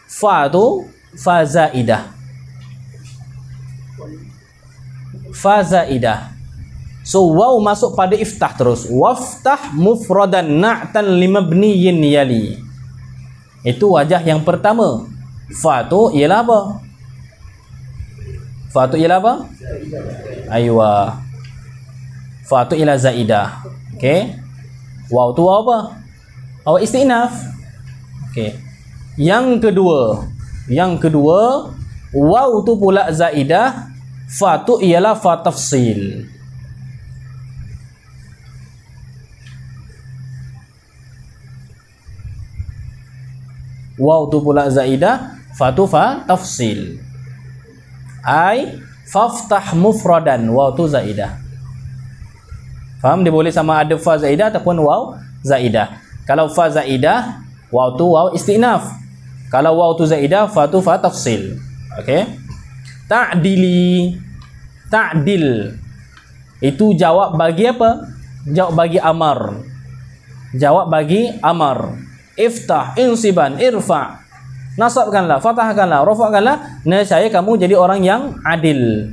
fa tu fa zaidah. Fa zaidah. So waw masuk pada iftah terus. Waftah mufradan na'tan limabniyin yali. Itu wajah yang pertama. Fa tu ialah apa? Fa tu ialah apa? Aywa. Fa tu ialah zaidah. Okey. Waw tu waw apa? Waw istinaf. Okey. Yang kedua, waw tu pula zaidah. Fa tu ialah fa tafsil. Waw tu pula zaidah, fa tu fa tafsil. Ai faftah mufradan, waw tu zaidah. Faham? Dia boleh sama ada fa zaidah ataupun waw zaidah. Kalau fa zaidah, waw tu waw istinaf. Kalau waw tu zaidah, fa tu fa tafsil. Okey. Ta'dili, ta'dil. Itu jawab bagi apa? Jawab bagi amar. Jawab bagi amar. Iftah, insiban, irfa. Nasabkanlah, fathahkanlah, rafa'kanlah. Nescaya kamu jadi orang yang adil.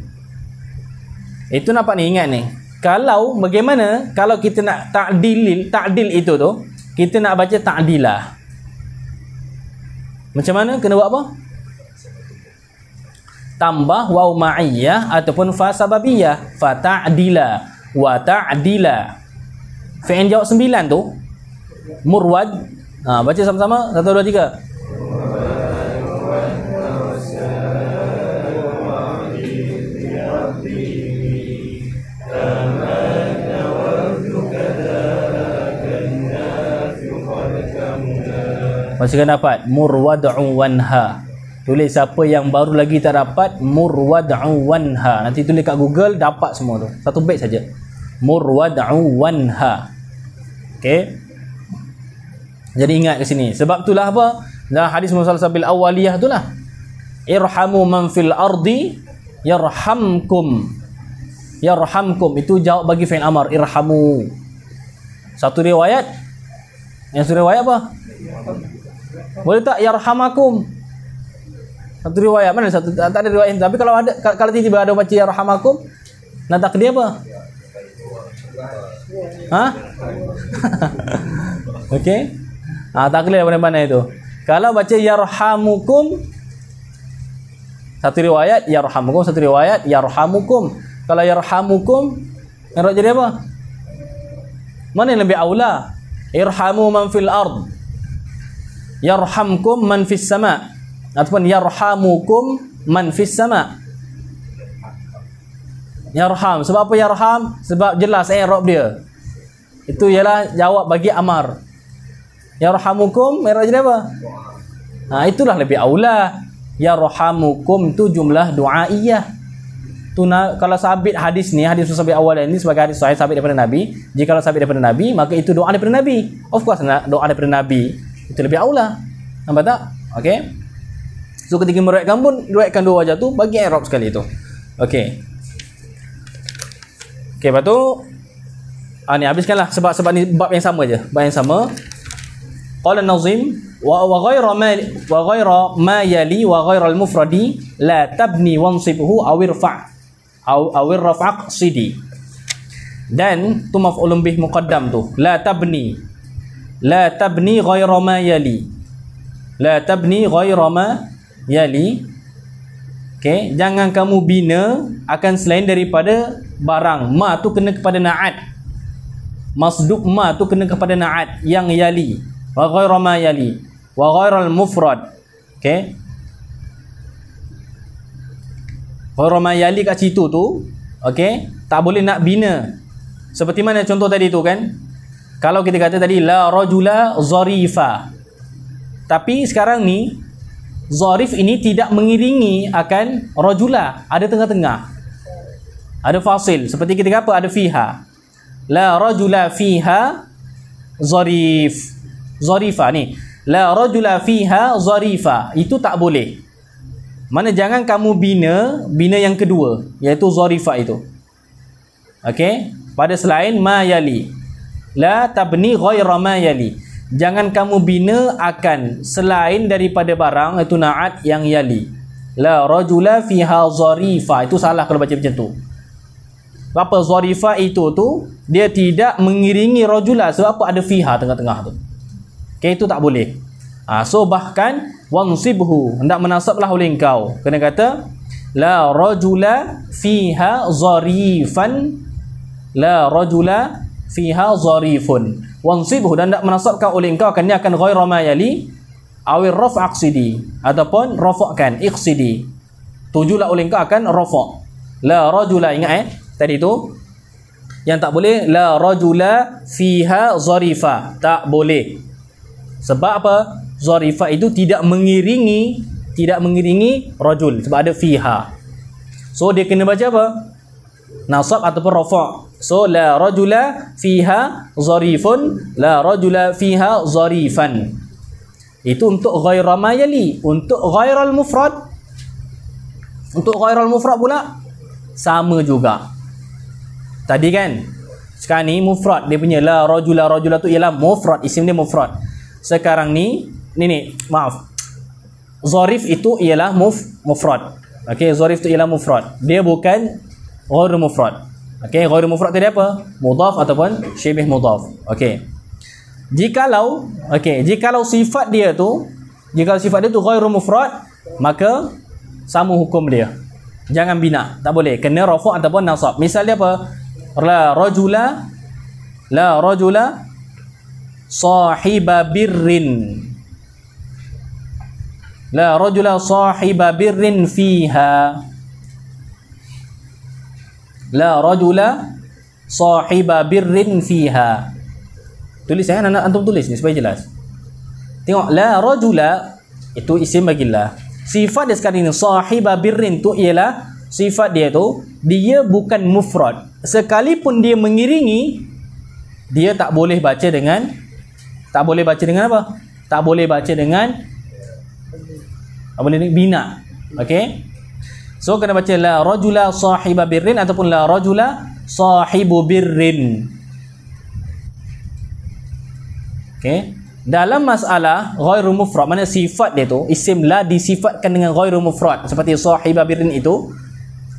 Itu nampak ni, ingat ni. Kalau bagaimana kalau kita nak ta'dil itu tu, kita nak baca ta'dilah. Macam mana? Kena buat apa? Tambah waw ma'iyah ataupun fa sababiyah. Fa ta'dila wa ta'dila. Fi'il jawab 9 tu murwad. Baca sama-sama 1 2 3. Masih kan dapat murwad'u wanha. Tulis siapa yang baru lagi tak dapat murwad'u wanha. Nanti tulis kat Google dapat semua tu. Satu bait saja. Murwad'u wanha. Okey. Jadi ingat ke sini. Sebab itulah apa? Dalam hadis musalsal bil awaliyah itulah. Irhamu man fil ardi yarhamkum. Yarhamkum itu jawab bagi fi'il amar, irhamu. Satu riwayat. Yang satu riwayat apa? Boleh tak yarhamakum? Satu riwayat mana satu tak ada riwayat. Tapi kalau ada, kalau tiba-tiba ada baca yarhamakum, nak tak dia apa? Ha? Okey. Tak clear mana-mana itu. Kalau baca yarhamukum, satu riwayat yarhamukum, satu riwayat yarhamukum. Kalau yarhamukum, yang jadi apa? Mana yang lebih aula? Irhamu man fil ard, yarhamkum man fis sama, ataupun yarhamukum man fis sama. Yarham. Sebab apa yarham? Sebab jelas i'rab dia. Itu ialah jawab bagi amar. Yarhamukum, i'rab jadi apa? Itulah lebih aula. Yarhamukum tu jumlah du'aiyah. Kalau sabit hadis ni, hadis sabit awal ini sebagai hadis sahih sabit daripada Nabi. Jika kalau sabit daripada Nabi, maka itu doa daripada Nabi. Of course doa daripada Nabi itu lebih aula. Nampak tak? Okey. So ketika meriwayatkan pun riwayatkan dua wajah tu bagi i'rab sekali tu. Okey. Okey, lepas tu ni habiskanlah sebab ni bab yang sama je. Bab yang sama. Qala an-nazim wa ghayra ma yali wa ghayra al-mufradi la tabni wansibhu aw irfa' aw irfa' sidi. Dan tu maf'ulun bih muqaddam tu. La tabni ghayra ma yali. La tabni ghayra ma yali. Okey, jangan kamu bina akan selain daripada barang. Ma tu kena kepada na'at. Masduk ma tu kena kepada na'at yang yali. Wa ghayra ma yali wa ghayra al-mufrad. Okey. Ghayra ma yali kat situ tu, okey, tak boleh nak bina. Seperti mana contoh tadi tu kan? Kalau kita kata tadi la rajula zarifa. Tapi sekarang ni zarif ini tidak mengiringi akan rajula, ada tengah-tengah. Ada fasil. Seperti kita apa? Ada fiha. La rajula fiha zarif. Zarifa ni. La rajula fiha zarifa. Itu tak boleh. Mana jangan kamu bina yang kedua, iaitu zarifa itu. Okey? Pada selain ma yali. La tabni ghayra ma yali. Jangan kamu bina akan selain daripada barang itu na'at yang yali. La rajula fiha zarifa. Itu salah kalau baca macam tu. Apa zarifa itu tu dia tidak mengiringi rajula sebab apa ada fiha tengah-tengah tu. Okay, itu tak boleh. So bahkan wansibhu, hendak menasablah oleh engkau. Kena kata la rajula fiha zarifan. La rajula fiha zarifun. Wansibhu, dan hendak menasabkan oleh engkau akan ghayra ma yali awir raf' aqsidi, ataupun rafa'kan iqsidi. Tujulah oleh engkau akan rafa'. La rajula, ingat tadi tu yang tak boleh la rajula fiha zarifa. Tak boleh. Sebab apa? Zarifa itu tidak mengiringi rajul sebab ada fiha. So dia kena baca apa? Nasab ataupun rafa'. So la rajula fiha zarifun, la rajula fiha zarifan. Itu untuk ghayra ma yali. Untuk ghairal mufrad, untuk ghairal mufrad pula sama juga. Tadi kan, sekarang ni mufrad dia punya la rajula tu ialah mufrad, isim dia mufrad. Sekarang ni maaf, zarif itu ialah mufrad. Okey, zarif itu ialah mufrad. Dia bukan ghairu mufrad. Okey, ghairu mufrad tadi apa? Mudhaf ataupun syibih mudhaf. Okey. Jikalau sifat dia tu ghairu mufrad, maka sama hukum dia. Jangan bina, tak boleh. Kena rafa' ataupun nasab. Misalnya apa? La rajula sahiba birrin. La rajula sahiba birrin fiha. La rajula sahiba birrin fiha. Tulis antum tulis ni supaya jelas. Tengok, la rajula itu isim bagi la. Sifat dia sekarang ni sahiba birrin tu ialah sifat dia tu dia bukan mufrad. Sekalipun dia mengiringi, dia tak boleh baca dengan apa? Tak boleh baca dengan bina. Okey. So kena baca la rajula sahiba birrin ataupun la rajula sahibu birrin. Okey. Dalam masalah ghairu mufrad, mana sifat dia tu isim la disifatkan dengan ghairu mufrad seperti sahiba birrin itu,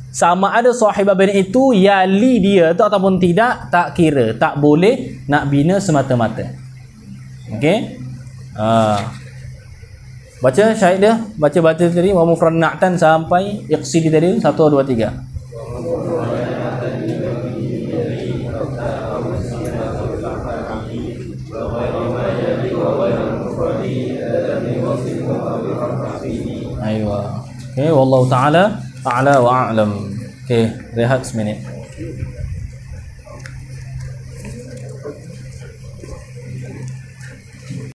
sama ada sahiba birrin itu yali dia tu ataupun tidak, tak kira, tak boleh nak bina semata-mata. Okey. Baca syahid dia, baca tadi wa mufrad na'tan sampai iqsidi tadi 1 2 3. Aywa. Okey, wallahu taala a'la wa a'lam. Okey, rehat seminit.